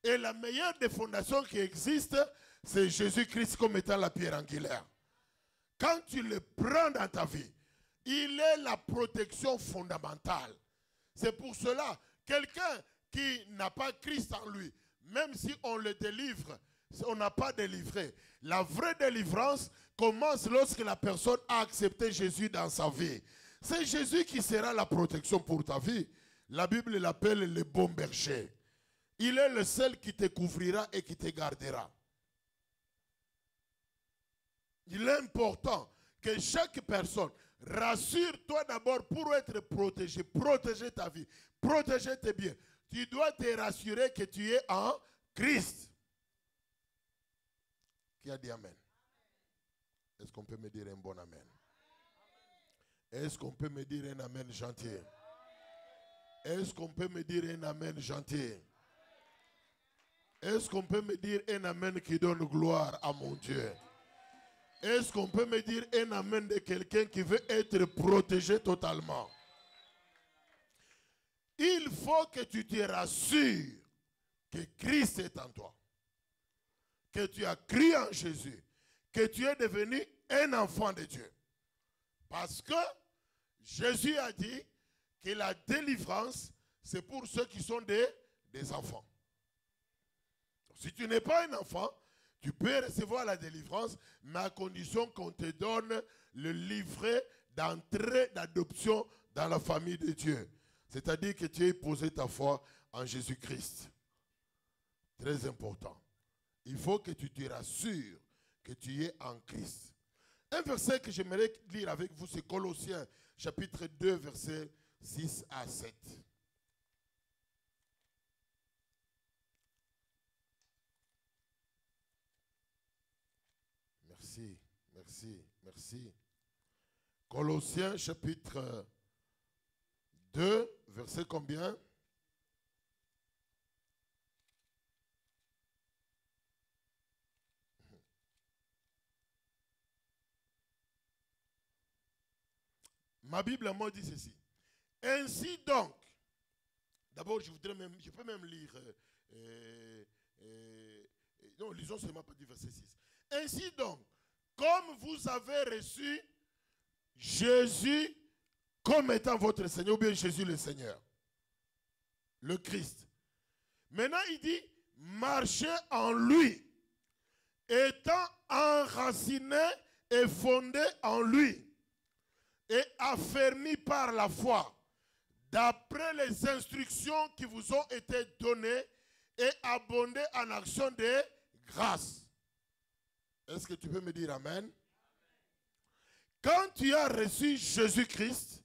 Et la meilleure des fondations qui existent, c'est Jésus-Christ comme étant la pierre angulaire. Quand tu le prends dans ta vie, il est la protection fondamentale. C'est pour cela, quelqu'un qui n'a pas Christ en lui, même si on le délivre, on n'a pas délivré. La vraie délivrance commence lorsque la personne a accepté Jésus dans sa vie. C'est Jésus qui sera la protection pour ta vie. La Bible l'appelle le bon berger. Il est le seul qui te couvrira et qui te gardera. Il est important que chaque personne, rassure-toi d'abord pour être protégé, protéger ta vie, protéger tes biens. Tu dois te rassurer que tu es en Christ. Qui a dit Amen? Est-ce qu'on peut me dire un bon Amen? Est-ce qu'on peut me dire un Amen gentil? Est-ce qu'on peut me dire un Amen gentil? Est-ce qu'on peut me dire un Amen qui donne gloire à mon Dieu? Est-ce qu'on peut me dire un Amen de quelqu'un qui veut être protégé totalement? Il faut que tu te rassures que Christ est en toi. Que tu as cru en Jésus. Que tu es devenu un enfant de Dieu. Parce que Jésus a dit que la délivrance, c'est pour ceux qui sont des enfants. Si tu n'es pas un enfant, tu peux recevoir la délivrance, mais à condition qu'on te donne le livret d'entrée, d'adoption dans la famille de Dieu. C'est-à-dire que tu aies posé ta foi en Jésus-Christ. Très important. Il faut que tu te rassures que tu es en Christ. Un verset que j'aimerais lire avec vous, c'est Colossiens, chapitre 2, versets 6 à 7. Merci, merci, merci. Colossiens chapitre 2, verset combien? Ma Bible à moi dit ceci. Ainsi donc, d'abord je peux même lire, non, lisons seulement pas du verset 6. Ainsi donc, comme vous avez reçu Jésus comme étant votre Seigneur, ou bien Jésus le Seigneur, le Christ. Maintenant il dit, marchez en lui, étant enraciné et fondé en lui, et affermi par la foi, d'après les instructions qui vous ont été données, et abondé en action de grâce. Est-ce que tu peux me dire Amen? Quand tu as reçu Jésus-Christ,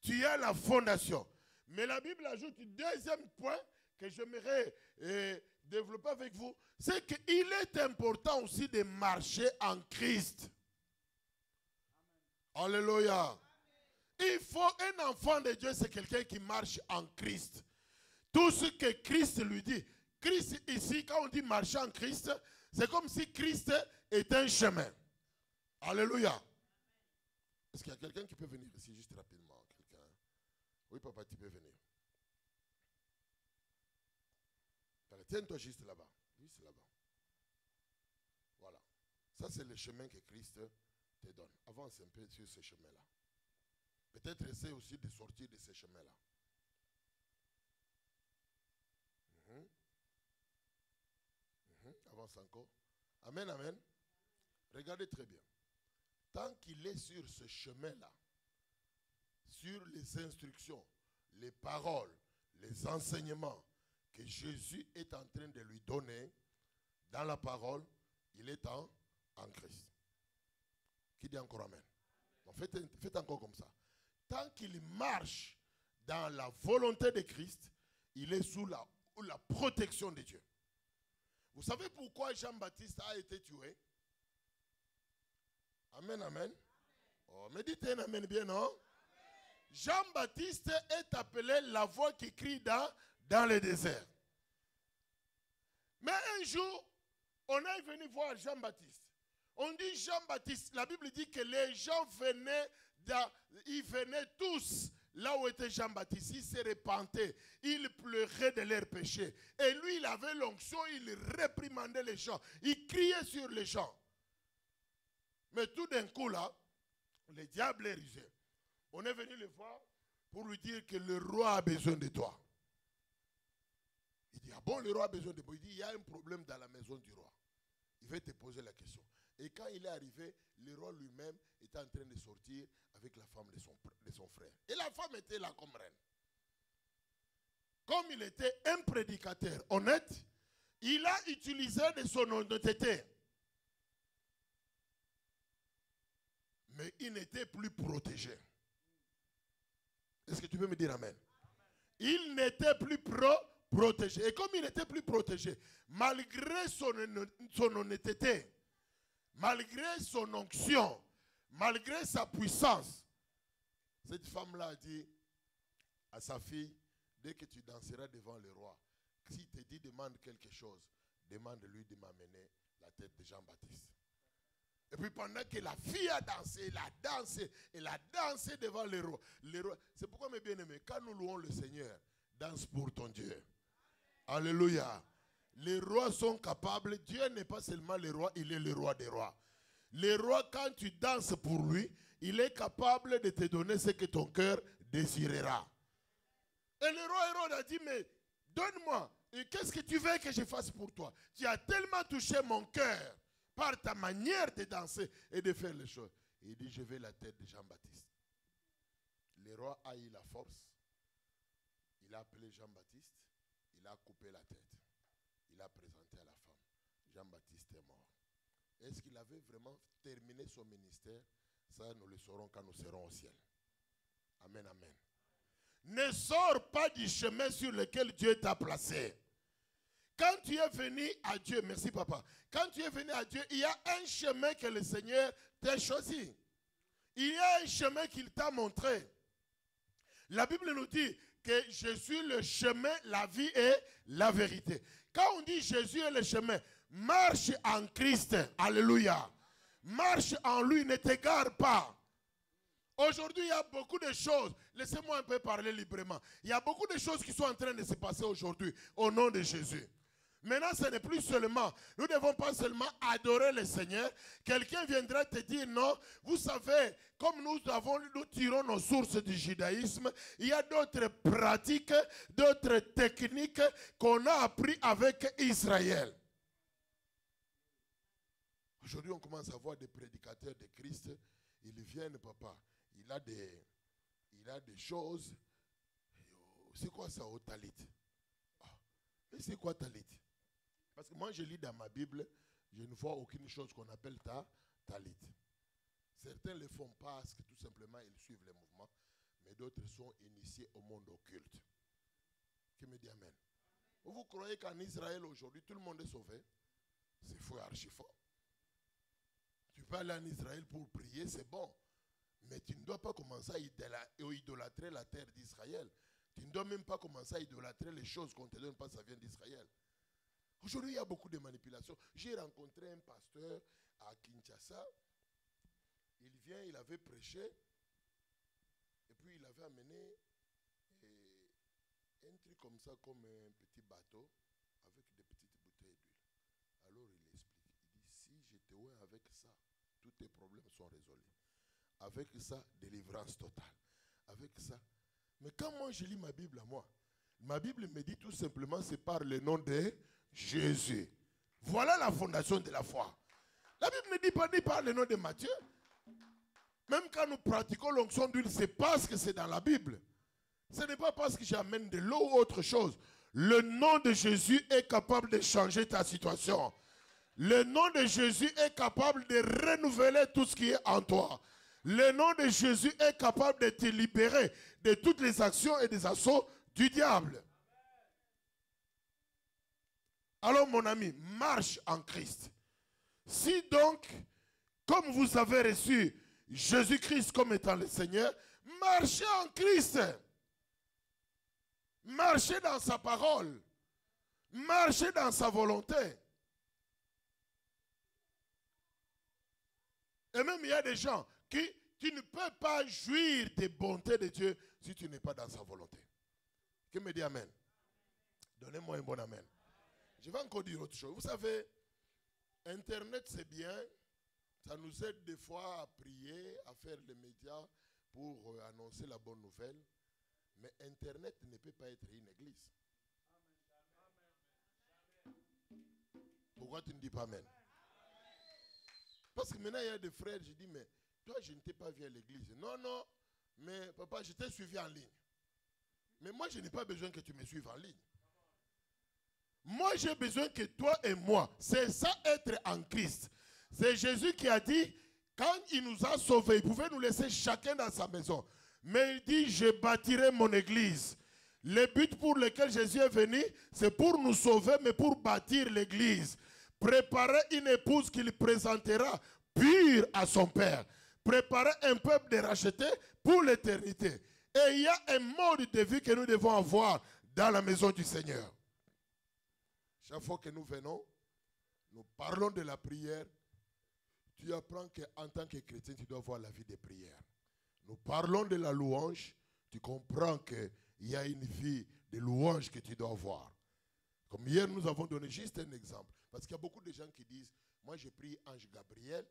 tu as la fondation. Mais la Bible ajoute un deuxième point que j'aimerais développer avec vous. C'est qu'il est important aussi de marcher en Christ. Amen. Alléluia. Amen. Il faut un enfant de Dieu, c'est quelqu'un qui marche en Christ. Tout ce que Christ lui dit. Christ ici, quand on dit marcher en Christ, c'est comme si Christ est un chemin. Alléluia. Est-ce qu'il y a quelqu'un qui peut venir ici juste rapidement? Quelqu'un? Oui, papa, tu peux venir. Tiens-toi juste là-bas. Juste là-bas. Voilà. Ça, c'est le chemin que Christ te donne. Avance un peu sur ce chemin-là. Peut-être essaie aussi de sortir de ce chemin-là. avance encore. Amen, amen. Regardez très bien. Tant qu'il est sur ce chemin-là, sur les instructions, les paroles, les enseignements que Jésus est en train de lui donner dans la parole, il est en Christ. Qui dit encore amen? Donc faites encore comme ça. Tant qu'il marche dans la volonté de Christ, il est sous la protection de Dieu. Vous savez pourquoi Jean-Baptiste a été tué? Amen, amen. Oh, mais dites un amen bien, non? Jean-Baptiste est appelé la voix qui crie dans le désert. Mais un jour, on est venu voir Jean-Baptiste. On dit Jean-Baptiste, la Bible dit que les gens ils venaient tous là où était Jean-Baptiste. Ils se repentaient, ils pleuraient de leurs péchés. Et lui, il avait l'onction, il réprimandait les gens, il criait sur les gens. Mais tout d'un coup là, le diable est rusé. On est venu le voir pour lui dire que le roi a besoin de toi. Il dit, ah bon, le roi a besoin de moi? Il dit, il y a un problème dans la maison du roi. Il va te poser la question. Et quand il est arrivé, le roi lui-même était en train de sortir avec la femme de son frère. Et la femme était là comme reine. Comme il était un prédicateur honnête, il a utilisé de son honnêteté. Mais il n'était plus protégé. Est-ce que tu peux me dire amen? Il n'était plus protégé. Et comme il n'était plus protégé, malgré son honnêteté, malgré son onction, malgré sa puissance, cette femme-là a dit à sa fille, dès que tu danseras devant le roi, s'il te dit demande quelque chose, demande-lui de m'amener la tête de Jean-Baptiste. Et puis pendant que la fille a dansé, elle a dansé devant le roi. C'est pourquoi mes bien-aimés, quand nous louons le Seigneur, danse pour ton Dieu. Alléluia. Les rois sont capables, Dieu n'est pas seulement le roi, il est le roi des rois. Le roi, quand tu danses pour lui, il est capable de te donner ce que ton cœur désirera. Et le roi Hérode a dit, mais donne-moi, qu'est-ce que tu veux que je fasse pour toi? Tu as tellement touché mon cœur par ta manière de danser et de faire les choses. Et il dit, je veux la tête de Jean-Baptiste. Le roi a eu la force. Il a appelé Jean-Baptiste. Il a coupé la tête. Il a présenté à la femme. Jean-Baptiste est mort. Est-ce qu'il avait vraiment terminé son ministère? Ça, nous le saurons quand nous serons au ciel. Amen, amen. Ne sors pas du chemin sur lequel Dieu t'a placé. Quand tu es venu à Dieu, merci papa, quand tu es venu à Dieu, il y a un chemin que le Seigneur t'a choisi. Il y a un chemin qu'il t'a montré. La Bible nous dit que je suis le chemin, la vie et la vérité. Quand on dit Jésus est le chemin, marche en Christ, alléluia. Marche en lui, ne t'égare pas. Aujourd'hui, il y a beaucoup de choses. Laissez-moi un peu parler librement. Il y a beaucoup de choses qui sont en train de se passer aujourd'hui au nom de Jésus. Maintenant, ce n'est plus seulement, nous ne devons pas seulement adorer le Seigneur. Quelqu'un viendra te dire non. Vous savez, comme nous tirons nos sources du judaïsme, il y a d'autres pratiques, d'autres techniques qu'on a appris avec Israël. Aujourd'hui, on commence à voir des prédicateurs de Christ. Ils viennent, papa. Il a des choses. C'est quoi ça au talit? Mais c'est quoi talit? Parce que moi, je lis dans ma Bible, je ne vois aucune chose qu'on appelle talit. Certains ne le font pas parce que tout simplement, ils suivent les mouvements. Mais d'autres sont initiés au monde occulte. Qui me dit amen? Vous croyez qu'en Israël, aujourd'hui, tout le monde est sauvé? C'est faux et archi faux. Tu peux aller en Israël pour prier, c'est bon. Mais tu ne dois pas commencer à idolâtrer la terre d'Israël. Tu ne dois même pas commencer à idolâtrer les choses qu'on te donne pas, ça vient d'Israël. Aujourd'hui, il y a beaucoup de manipulations. J'ai rencontré un pasteur à Kinshasa. Il vient, il avait prêché. Et puis, il avait amené un truc comme ça, comme un petit bateau, avec des petites bouteilles d'huile. Alors, il explique. Il dit, si je te vois avec ça, tous tes problèmes sont résolus. Avec ça, délivrance totale. Avec ça. Mais quand moi, je lis ma Bible à moi, ma Bible me dit tout simplement, c'est par le nom de Jésus. Voilà la fondation de la foi. La Bible ne dit pas le nom de Matthieu. Même quand nous pratiquons l'onction d'huile, c'est parce que c'est dans la Bible. Ce n'est pas parce que j'amène de l'eau ou autre chose. Le nom de Jésus est capable de changer ta situation. Le nom de Jésus est capable de renouveler tout ce qui est en toi. Le nom de Jésus est capable de te libérer de toutes les actions et des assauts du diable. Alors mon ami, marche en Christ. Si donc, comme vous avez reçu Jésus-Christ comme étant le Seigneur, marchez en Christ. Marchez dans sa parole. Marchez dans sa volonté. Et même il y a des gens qui ne peuvent pas jouir des bontés de Dieu si tu n'es pas dans sa volonté. Qui me dit amen? Donnez-moi un bon amen. Je vais encore dire autre chose. Vous savez, Internet c'est bien. Ça nous aide des fois à prier, à faire les médias pour annoncer la bonne nouvelle. Mais Internet ne peut pas être une église. Pourquoi tu ne dis pas amen? Parce que maintenant il y a des frères, je dis, mais toi je ne t'ai pas vu à l'église. Non, non, mais papa, je t'ai suivi en ligne. Mais moi je n'ai pas besoin que tu me suives en ligne. Moi j'ai besoin que toi et moi, c'est ça être en Christ. C'est Jésus qui a dit, quand il nous a sauvés, il pouvait nous laisser chacun dans sa maison. Mais il dit, je bâtirai mon église. Le but pour lequel Jésus est venu, c'est pour nous sauver, mais pour bâtir l'église. Préparer une épouse qu'il présentera pure à son Père. Préparer un peuple de racheté pour l'éternité. Et il y a un mode de vie que nous devons avoir dans la maison du Seigneur. Chaque fois que nous venons, nous parlons de la prière. Tu apprends qu'en tant que chrétien, tu dois avoir la vie de prière. Nous parlons de la louange. Tu comprends qu'il y a une vie de louange que tu dois avoir. Comme hier, nous avons donné juste un exemple. Parce qu'il y a beaucoup de gens qui disent, moi j'ai pris ange Gabriel,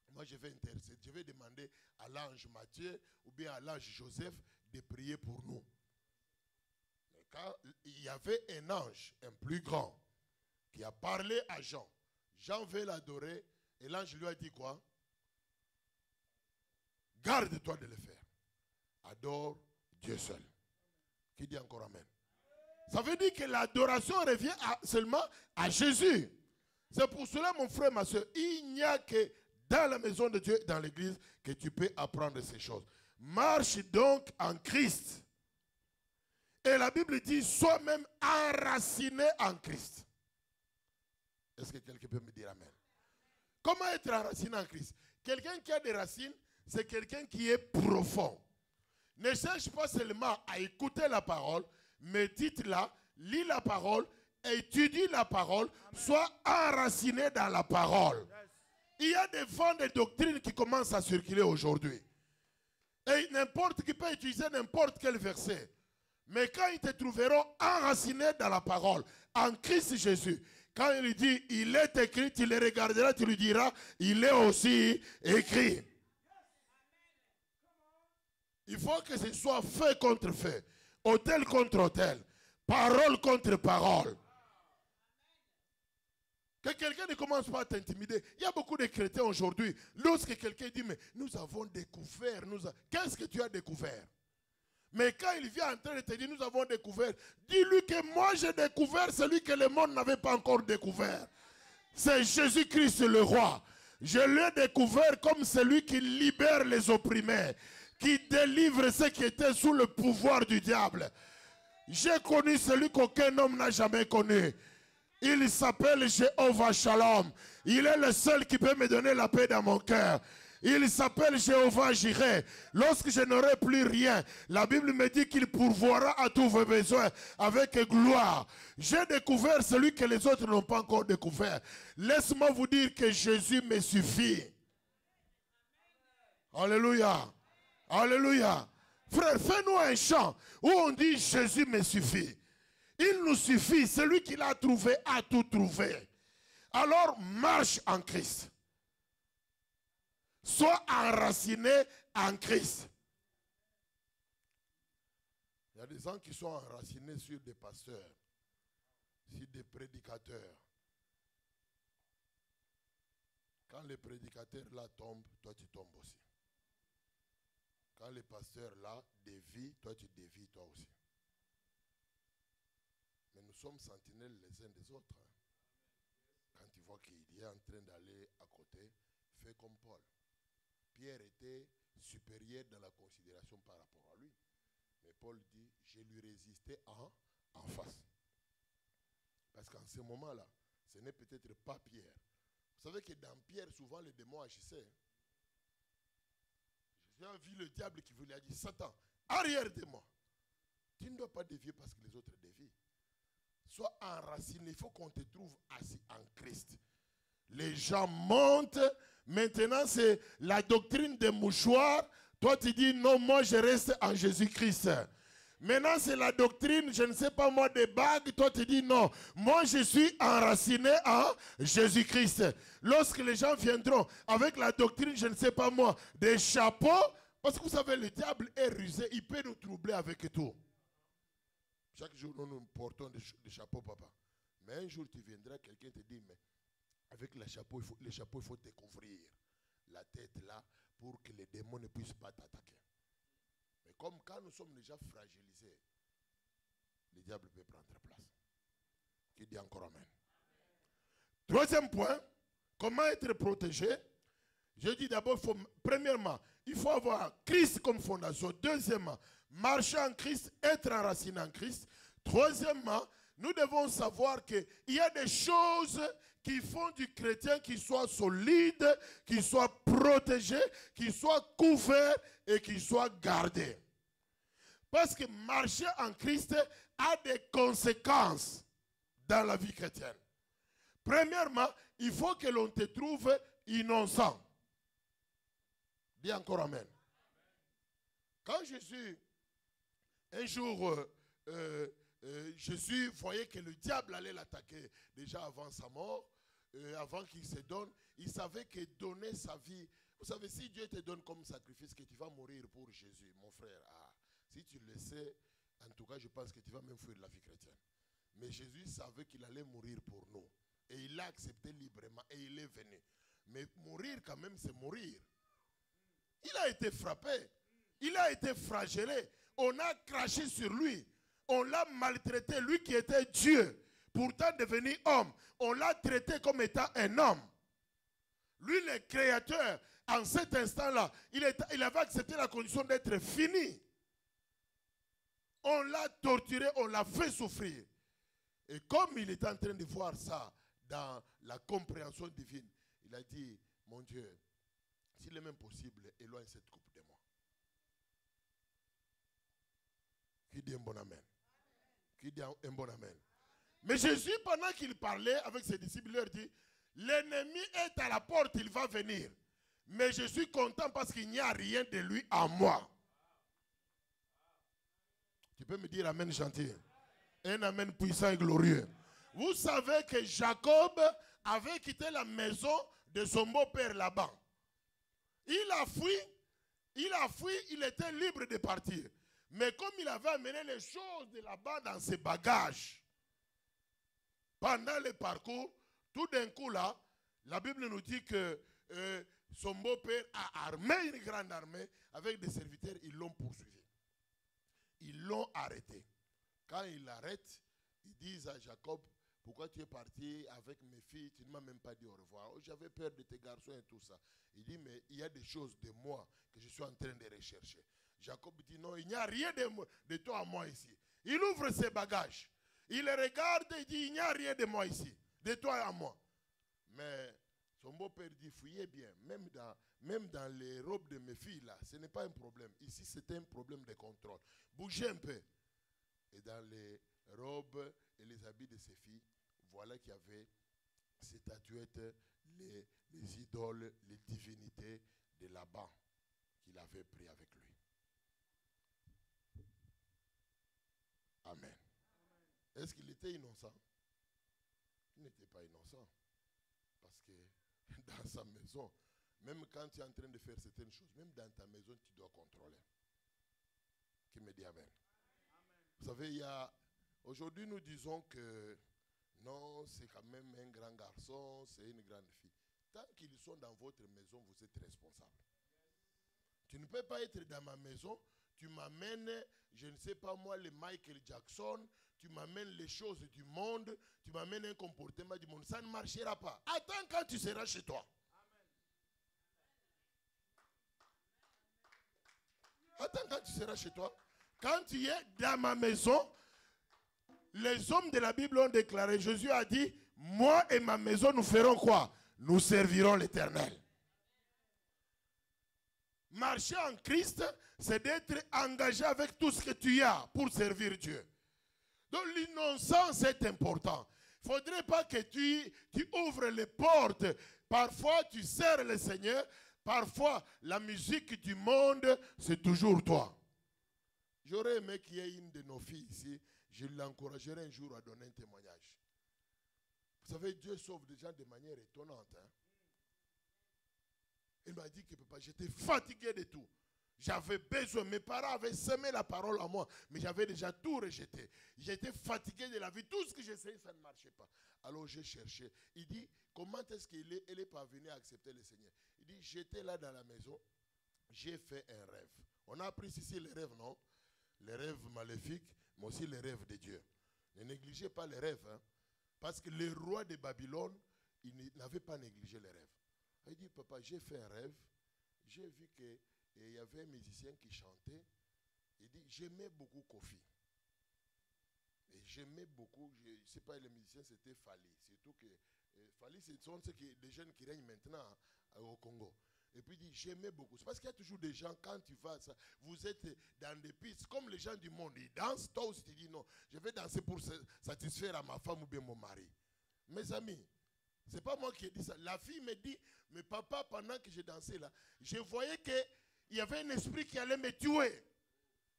moi je vais intercéder, je vais demander à l'ange Matthieu ou bien à l'ange Joseph de prier pour nous. Mais quand il y avait un ange, un plus grand, qui a parlé à Jean, Jean veut l'adorer, et l'ange lui a dit quoi? Garde-toi de le faire. Adore Dieu seul. Qui dit encore amen? Ça veut dire que l'adoration revient seulement à Jésus. C'est pour cela, mon frère, ma soeur, il n'y a que dans la maison de Dieu, dans l'église, que tu peux apprendre ces choses. Marche donc en Christ. Et la Bible dit, sois même enraciné en Christ. Est-ce que quelqu'un peut me dire amen? Comment être enraciné en Christ? Quelqu'un qui a des racines, c'est quelqu'un qui est profond. Ne cherche pas seulement à écouter la parole, médite-la, lis la parole, étudie la parole, sois enraciné dans la parole. Il y a des vents de doctrine qui commencent à circuler aujourd'hui. Et n'importe qui peut utiliser n'importe quel verset. Mais quand ils te trouveront enraciné dans la parole, en Christ Jésus, quand il dit, il est écrit, tu le regarderas, tu lui diras, il est aussi écrit. Il faut que ce soit fait contre fait, autel contre autel, parole contre parole. Que quelqu'un ne commence pas à t'intimider. Il y a beaucoup de chrétiens aujourd'hui, lorsque quelqu'un dit, mais nous avons découvert, qu'est-ce que tu as découvert? Mais quand il vient en train de te dire, nous avons découvert, dis-lui que moi j'ai découvert celui que le monde n'avait pas encore découvert. C'est Jésus-Christ le roi. Je l'ai découvert comme celui qui libère les opprimés, qui délivre ceux qui étaient sous le pouvoir du diable. J'ai connu celui qu'aucun homme n'a jamais connu. Il s'appelle Jéhovah Shalom. Il est le seul qui peut me donner la paix dans mon cœur. Il s'appelle Jéhovah Jireh. Lorsque je n'aurai plus rien, la Bible me dit qu'il pourvoira à tous vos besoins avec gloire. J'ai découvert celui que les autres n'ont pas encore découvert. Laisse-moi vous dire que Jésus me suffit. Alléluia. Alléluia. Frère, fais-nous un chant où on dit Jésus me suffit. Il nous suffit. Celui qui l'a trouvé a tout trouvé. Alors marche en Christ. Sois enraciné en Christ. Il y a des gens qui sont enracinés sur des pasteurs, sur des prédicateurs. Quand les prédicateurs là tombent, toi tu tombes aussi. Quand les pasteurs là dévient, toi tu dévies toi aussi. Mais nous sommes sentinelles les uns des autres. Quand tu vois qu'il est en train d'aller à côté, fais comme Paul. Pierre était supérieur dans la considération par rapport à lui. Mais Paul dit, je lui résistais en face. Parce qu'en ce moment-là, ce n'est peut-être pas Pierre. Vous savez que dans Pierre, souvent les démons agissaient. J'ai vu le diable qui voulait dire, Satan, arrière de moi. Tu ne dois pas dévier parce que les autres dévient. Sois enraciné, il faut qu'on te trouve assis en Christ. Les gens montent, maintenant c'est la doctrine des mouchoirs. Toi tu dis non, moi je reste en Jésus-Christ. Maintenant c'est la doctrine, je ne sais pas moi, des bagues. Toi tu dis non, moi je suis enraciné en Jésus-Christ. Lorsque les gens viendront avec la doctrine, je ne sais pas moi, des chapeaux, parce que vous savez le diable est rusé, il peut nous troubler avec tout. Chaque jour nous portons des chapeaux, papa. Mais un jour tu viendras, quelqu'un te dit mais avec le chapeau, il faut te couvrir la tête là pour que les démons ne puissent pas t'attaquer. Mais comme quand nous sommes déjà fragilisés, le diable peut prendre place. Qui dit encore amen. Troisième point, comment être protégé? Je dis d'abord, premièrement, il faut avoir Christ comme fondation. Deuxièmement, marcher en Christ, être enraciné en Christ. Troisièmement, nous devons savoir qu'il y a des choses qui font du chrétien qu'il soit solide, qu'il soit protégé, qu'il soit couvert et qu'il soit gardé. Parce que marcher en Christ a des conséquences dans la vie chrétienne. Premièrement, il faut que l'on te trouve innocent. Dis encore amen. Quand Jésus, un jour, Jésus voyait que le diable allait l'attaquer déjà avant sa mort, avant qu'il se donne, il savait que donner sa vie, vous savez, si Dieu te donne comme sacrifice que tu vas mourir pour Jésus, mon frère, si tu le sais, en tout cas je pense que tu vas même fuir la vie chrétienne. Mais Jésus savait qu'il allait mourir pour nous. Et il l'a accepté librement et il est venu. Mais mourir quand même, c'est mourir. Il a été frappé. Il a été flagellé. On a craché sur lui. On l'a maltraité. Lui qui était Dieu, pourtant devenu homme. On l'a traité comme étant un homme. Lui, le créateur, en cet instant-là, il avait accepté la condition d'être fini. On l'a torturé, on l'a fait souffrir. Et comme il était en train de voir ça dans la compréhension divine, il a dit, mon Dieu, s'il est même possible, éloigne cette coupe de moi. Qui dit un bon amen? Qui dit un bon amen? Mais Jésus, pendant qu'il parlait avec ses disciples, il leur dit, l'ennemi est à la porte, il va venir. Mais je suis content parce qu'il n'y a rien de lui en moi. Tu peux me dire amen gentil? Un amen puissant et glorieux. Vous savez que Jacob avait quitté la maison de son beau-père Laban. Il a fui, il était libre de partir. Mais comme il avait amené les choses de Laban dans ses bagages, pendant le parcours, tout d'un coup là, la Bible nous dit que son beau-père a armé une grande armée avec des serviteurs, ils l'ont poursuivi. Ils l'ont arrêté. Quand ils l'arrêtent, ils disent à Jacob, pourquoi tu es parti avec mes filles, tu ne m'as même pas dit au revoir. Oh, j'avais peur de tes garçons et tout ça. Il dit, mais il y a des choses de moi que je suis en train de rechercher. Jacob dit, non, il n'y a rien de toi à moi ici. Il ouvre ses bagages. Il les regarde et dit, il n'y a rien de moi ici, de toi à moi. Mais son beau-père dit, fouillez bien, même dans les robes de mes filles là, ce n'est pas un problème. Ici, c'est un problème de contrôle. Bougez un peu. Et dans les robes et les habits de ses filles, voilà qu'il y avait ces statuettes, les idoles, les divinités de Laban qu'il avait pris avec lui. Amen. Est-ce qu'il était innocent? Il n'était pas innocent. Parce que dans sa maison, même quand tu es en train de faire certaines choses, même dans ta maison, tu dois contrôler. Qui me dit amen? Vous savez, aujourd'hui nous disons que non, c'est quand même un grand garçon, c'est une grande fille. Tant qu'ils sont dans votre maison, vous êtes responsable. Tu ne peux pas être dans ma maison, tu m'amènes, je ne sais pas moi, le Michael Jackson, tu m'amènes les choses du monde, tu m'amènes un comportement du monde. Ça ne marchera pas. Attends quand tu seras chez toi. Attends quand tu seras chez toi. Quand tu es dans ma maison, les hommes de la Bible ont déclaré, Jésus a dit, moi et ma maison, nous ferons quoi? Nous servirons l'Éternel. Marcher en Christ, c'est d'être engagé avec tout ce que tu as pour servir Dieu. Donc l'innocence est important. Il ne faudrait pas que tu ouvres les portes. Parfois tu sers le Seigneur, parfois la musique du monde, c'est toujours toi. J'aurais aimé qu'il y ait une de nos filles ici, je l'encouragerai un jour à donner un témoignage. Vous savez, Dieu sauve des gens de manière étonnante. Hein? Il m'a dit que papa, j'étais fatigué de tout. J'avais besoin, mes parents avaient semé la parole à moi, mais j'avais déjà tout rejeté. J'étais fatigué de la vie, tout ce que j'essayais, ça ne marchait pas. Alors j'ai cherché. Il dit, comment est-ce qu'elle est parvenue à accepter le Seigneur? Il dit, j'étais là dans la maison, j'ai fait un rêve. On a appris ici les rêves, non? Les rêves maléfiques, mais aussi les rêves de Dieu. Ne négligez pas les rêves, hein? Parce que le roi de Babylone, il n'avait pas négligé les rêves. Il dit, papa, j'ai fait un rêve, j'ai vu que il y avait un musicien qui chantait. Il dit, j'aimais beaucoup Kofi. Et j'aimais beaucoup, je ne sais pas, le musicien c'était Fali. Surtout que Fali, ce sont les jeunes qui règnent maintenant au Congo. Et puis il dit, j'aimais beaucoup. C'est parce qu'il y a toujours des gens, quand tu vas, vous êtes dans des pistes, comme les gens du monde, ils dansent, toi aussi tu dis non, je vais danser pour satisfaire à ma femme ou bien mon mari. Mes amis, ce n'est pas moi qui ai dit ça. La fille me dit, mais papa, pendant que je dansais là, je voyais qu'il y avait un esprit qui allait me tuer,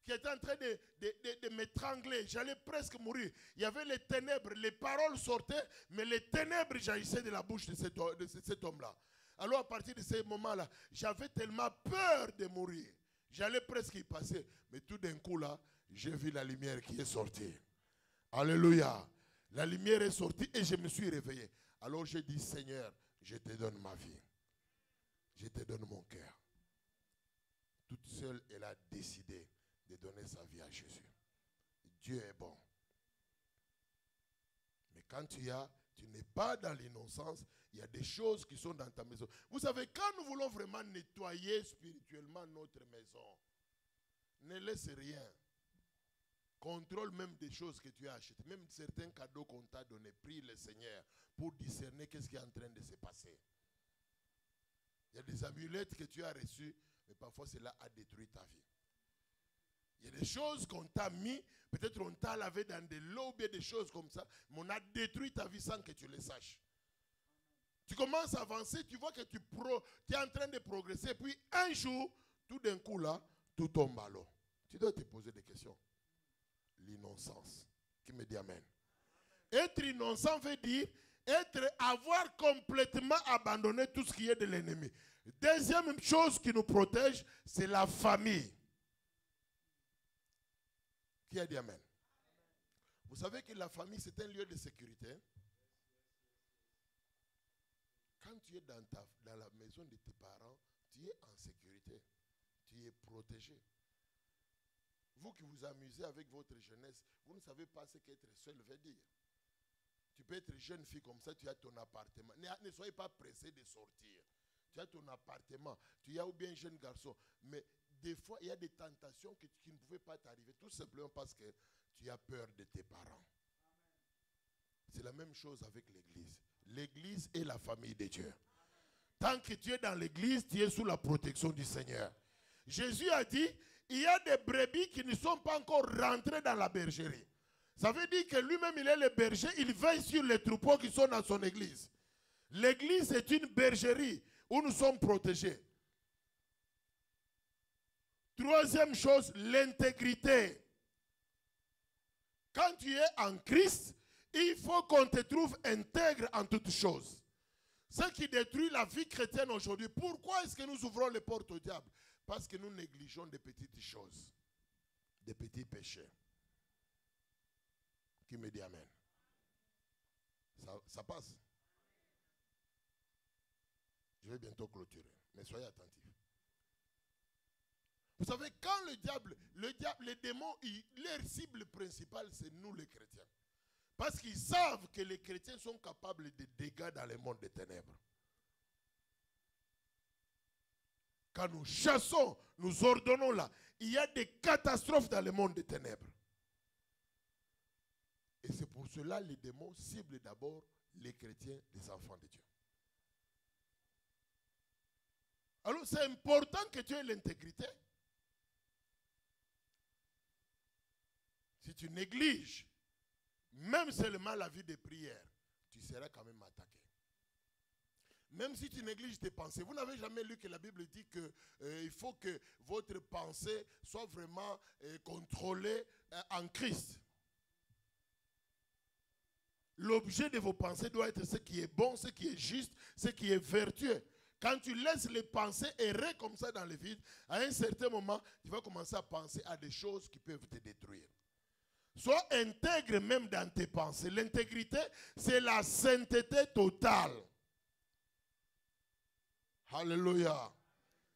qui était en train de m'étrangler. J'allais presque mourir. Il y avait les ténèbres, les paroles sortaient, mais les ténèbres jaillissaient de la bouche de cet homme-là. Alors à partir de ce moment-là, j'avais tellement peur de mourir. J'allais presque y passer. Mais tout d'un coup là, j'ai vu la lumière qui est sortie. Alléluia. La lumière est sortie et je me suis réveillé. Alors j'ai dit, Seigneur, je te donne ma vie. Je te donne mon cœur. Toute seule, elle a décidé de donner sa vie à Jésus. Dieu est bon. Mais quand tu n'es pas dans l'innocence, il y a des choses qui sont dans ta maison. Vous savez, quand nous voulons vraiment nettoyer spirituellement notre maison, ne laisse rien. Contrôle même des choses que tu as achetées, même certains cadeaux qu'on t'a donnés. Prie le Seigneur pour discerner qu'est-ce qui est en train de se passer. Il y a des amulettes que tu as reçues, mais parfois cela a détruit ta vie. Il y a des choses qu'on t'a mis, peut-être on t'a lavé dans de l'eau ou bien des choses comme ça, mais on a détruit ta vie sans que tu le saches. Tu commences à avancer, tu vois que tu es en train de progresser, puis un jour, tout d'un coup là, tout tombe à l'eau. Tu dois te poser des questions. L'innocence. Qui me dit amen? Être innocent veut dire avoir complètement abandonné tout ce qui est de l'ennemi. Deuxième chose qui nous protège, c'est la famille. Qui a dit amen? Vous savez que la famille, c'est un lieu de sécurité. Quand tu es dans la maison de tes parents, tu es en sécurité. Tu es protégé. Vous qui vous amusez avec votre jeunesse, vous ne savez pas ce qu'être seul veut dire. Tu peux être jeune fille comme ça, tu as ton appartement. Ne soyez pas pressé de sortir. Tu as ton appartement, tu as ou bien un jeune garçon. Mais des fois, il y a des tentations qui ne pouvaient pas t'arriver, tout simplement parce que tu as peur de tes parents. C'est la même chose avec l'église. L'église est la famille de Dieu. Tant que tu es dans l'église, tu es sous la protection du Seigneur. Jésus a dit, il y a des brebis qui ne sont pas encore rentrées dans la bergerie. Ça veut dire que lui-même, il est le berger, il veille sur les troupeaux qui sont dans son église. L'église est une bergerie où nous sommes protégés. Troisième chose, l'intégrité. Quand tu es en Christ, il faut qu'on te trouve intègre en toutes choses. Ce qui détruit la vie chrétienne aujourd'hui, pourquoi est-ce que nous ouvrons les portes au diable? Parce que nous négligeons des petites choses, des petits péchés. Qui me dit amen? Ça passe. Je vais bientôt clôturer, mais soyez attentifs. Vous savez, quand le diable, les démons, leur cible principale, c'est nous les chrétiens. Parce qu'ils savent que les chrétiens sont capables de dégâts dans le monde des ténèbres. Quand nous chassons, nous ordonnons là, il y a des catastrophes dans le monde des ténèbres. Et c'est pour cela que les démons ciblent d'abord les chrétiens, les enfants de Dieu. Alors c'est important que tu aies l'intégrité. Si tu négliges, même seulement la vie de prière, tu seras quand même attaqué. Même si tu négliges tes pensées. Vous n'avez jamais lu que la Bible dit qu'il faut que votre pensée soit vraiment contrôlée en Christ. L'objet de vos pensées doit être ce qui est bon, ce qui est juste, ce qui est vertueux. Quand tu laisses les pensées errer comme ça dans le vide, à un certain moment, tu vas commencer à penser à des choses qui peuvent te détruire. Sois intègre même dans tes pensées. L'intégrité, c'est la sainteté totale. Alléluia.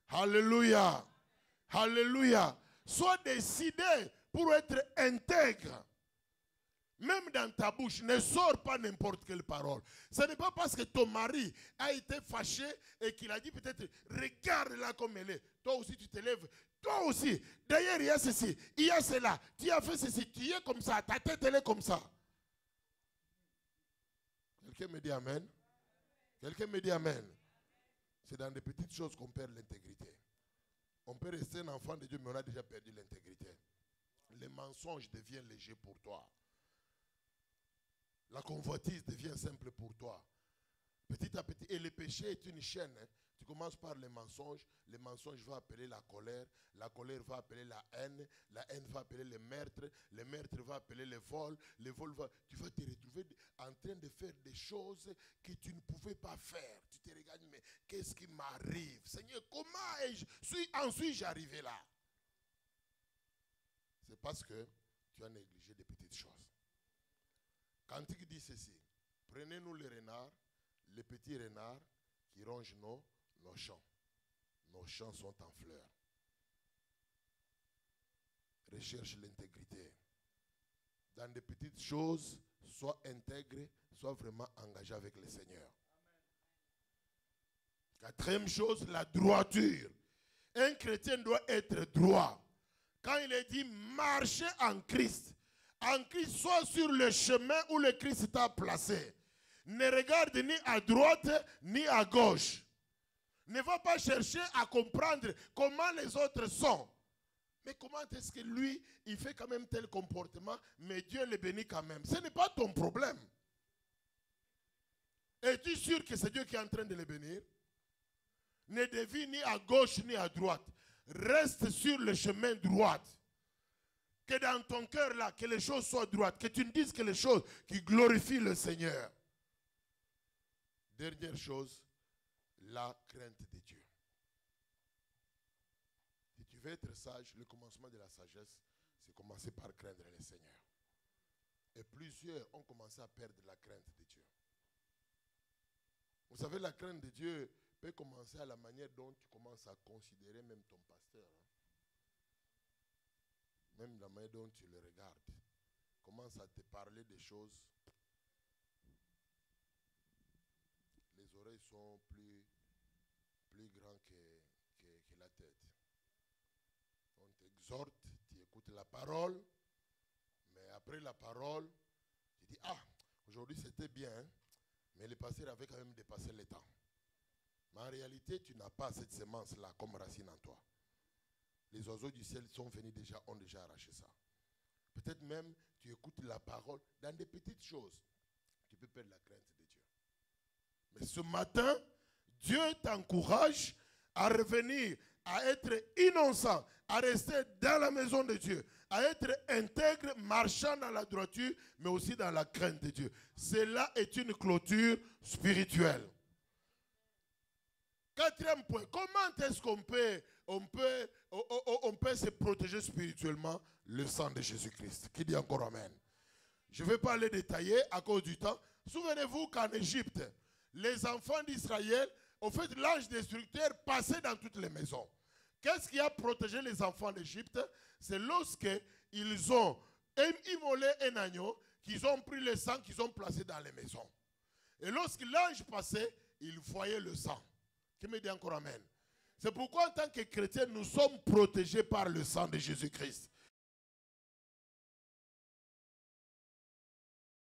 Alléluia. Alléluia. Sois décidé pour être intègre. Même dans ta bouche, ne sors pas n'importe quelle parole. Ce n'est pas parce que ton mari a été fâché et qu'il a dit peut-être, regarde-la comme elle est. Toi aussi tu te lèves. Toi aussi. D'ailleurs, il y a ceci, il y a cela. Tu as fait ceci, tu es comme ça. Ta tête, elle est comme ça. Quelqu'un me dit amen? Quelqu'un me dit amen? C'est dans des petites choses qu'on perd l'intégrité. On peut rester un enfant de Dieu, mais on a déjà perdu l'intégrité. Les mensonges deviennent légers pour toi. La convoitise devient simple pour toi. Petit à petit. Et le péché est une chaîne. Hein. Tu commences par les mensonges vont appeler la colère va appeler la haine va appeler le meurtre va appeler le vol va... Tu vas te retrouver en train de faire des choses que tu ne pouvais pas faire. Tu te regardes, mais qu'est-ce qui m'arrive? Seigneur, comment en suis-je arrivé là? C'est parce que tu as négligé des petites choses. Cantique dit ceci: prenez-nous les renards, les petits renards qui rongent nos champs. Nos champs sont en fleurs. Recherche l'intégrité. Dans des petites choses, sois intègre, sois vraiment engagé avec le Seigneur. Quatrième chose, la droiture. Un chrétien doit être droit. Quand il est dit marcher en Christ, sois sur le chemin où le Christ t'a placé. Ne regarde ni à droite ni à gauche. Ne va pas chercher à comprendre comment les autres sont. Mais comment est-ce que lui, il fait quand même tel comportement, mais Dieu le bénit quand même? Ce n'est pas ton problème. Es-tu sûr que c'est Dieu qui est en train de le bénir? Ne dévie ni à gauche ni à droite. Reste sur le chemin droit. Que dans ton cœur là, que les choses soient droites. Que tu ne dises que les choses qui glorifient le Seigneur. Dernière chose, la crainte de Dieu. Si tu veux être sage, le commencement de la sagesse, c'est commencer par craindre le Seigneur. Et plusieurs ont commencé à perdre la crainte de Dieu. Vous savez, la crainte de Dieu peut commencer à la manière dont tu commences à considérer même ton pasteur. Hein. Même la manière dont tu le regardes. Commence à te parler des choses. Les oreilles sont plus grandes que la tête. On t'exhorte, tu écoutes la parole, mais après la parole, tu dis, ah, aujourd'hui c'était bien, hein, mais le pasteur avait quand même dépassé le temps. Mais en réalité, tu n'as pas cette semence-là comme racine en toi. Les oiseaux du ciel sont venus déjà, ont déjà arraché ça. Peut-être même, tu écoutes la parole dans des petites choses. Tu peux perdre la crainte de Dieu. Mais ce matin, Dieu t'encourage à revenir, à être innocent, à rester dans la maison de Dieu, à être intègre, marchant dans la droiture, mais aussi dans la crainte de Dieu. Cela est une clôture spirituelle. Quatrième point, comment est-ce qu'on peut se protéger spirituellement? Le sang de Jésus-Christ. Qui dit encore amen? Je ne vais pas les détailler à cause du temps. Souvenez-vous qu'en Égypte, les enfants d'Israël au fait, l'ange destructeur passait dans toutes les maisons. Qu'est-ce qui a protégé les enfants d'Égypte? C'est lorsqu'ils ont immolé un agneau, qu'ils ont pris le sang, qu'ils ont placé dans les maisons. Et lorsque l'ange passait, il voyait le sang. Qui me dit encore amen? C'est pourquoi en tant que chrétiens, nous sommes protégés par le sang de Jésus-Christ.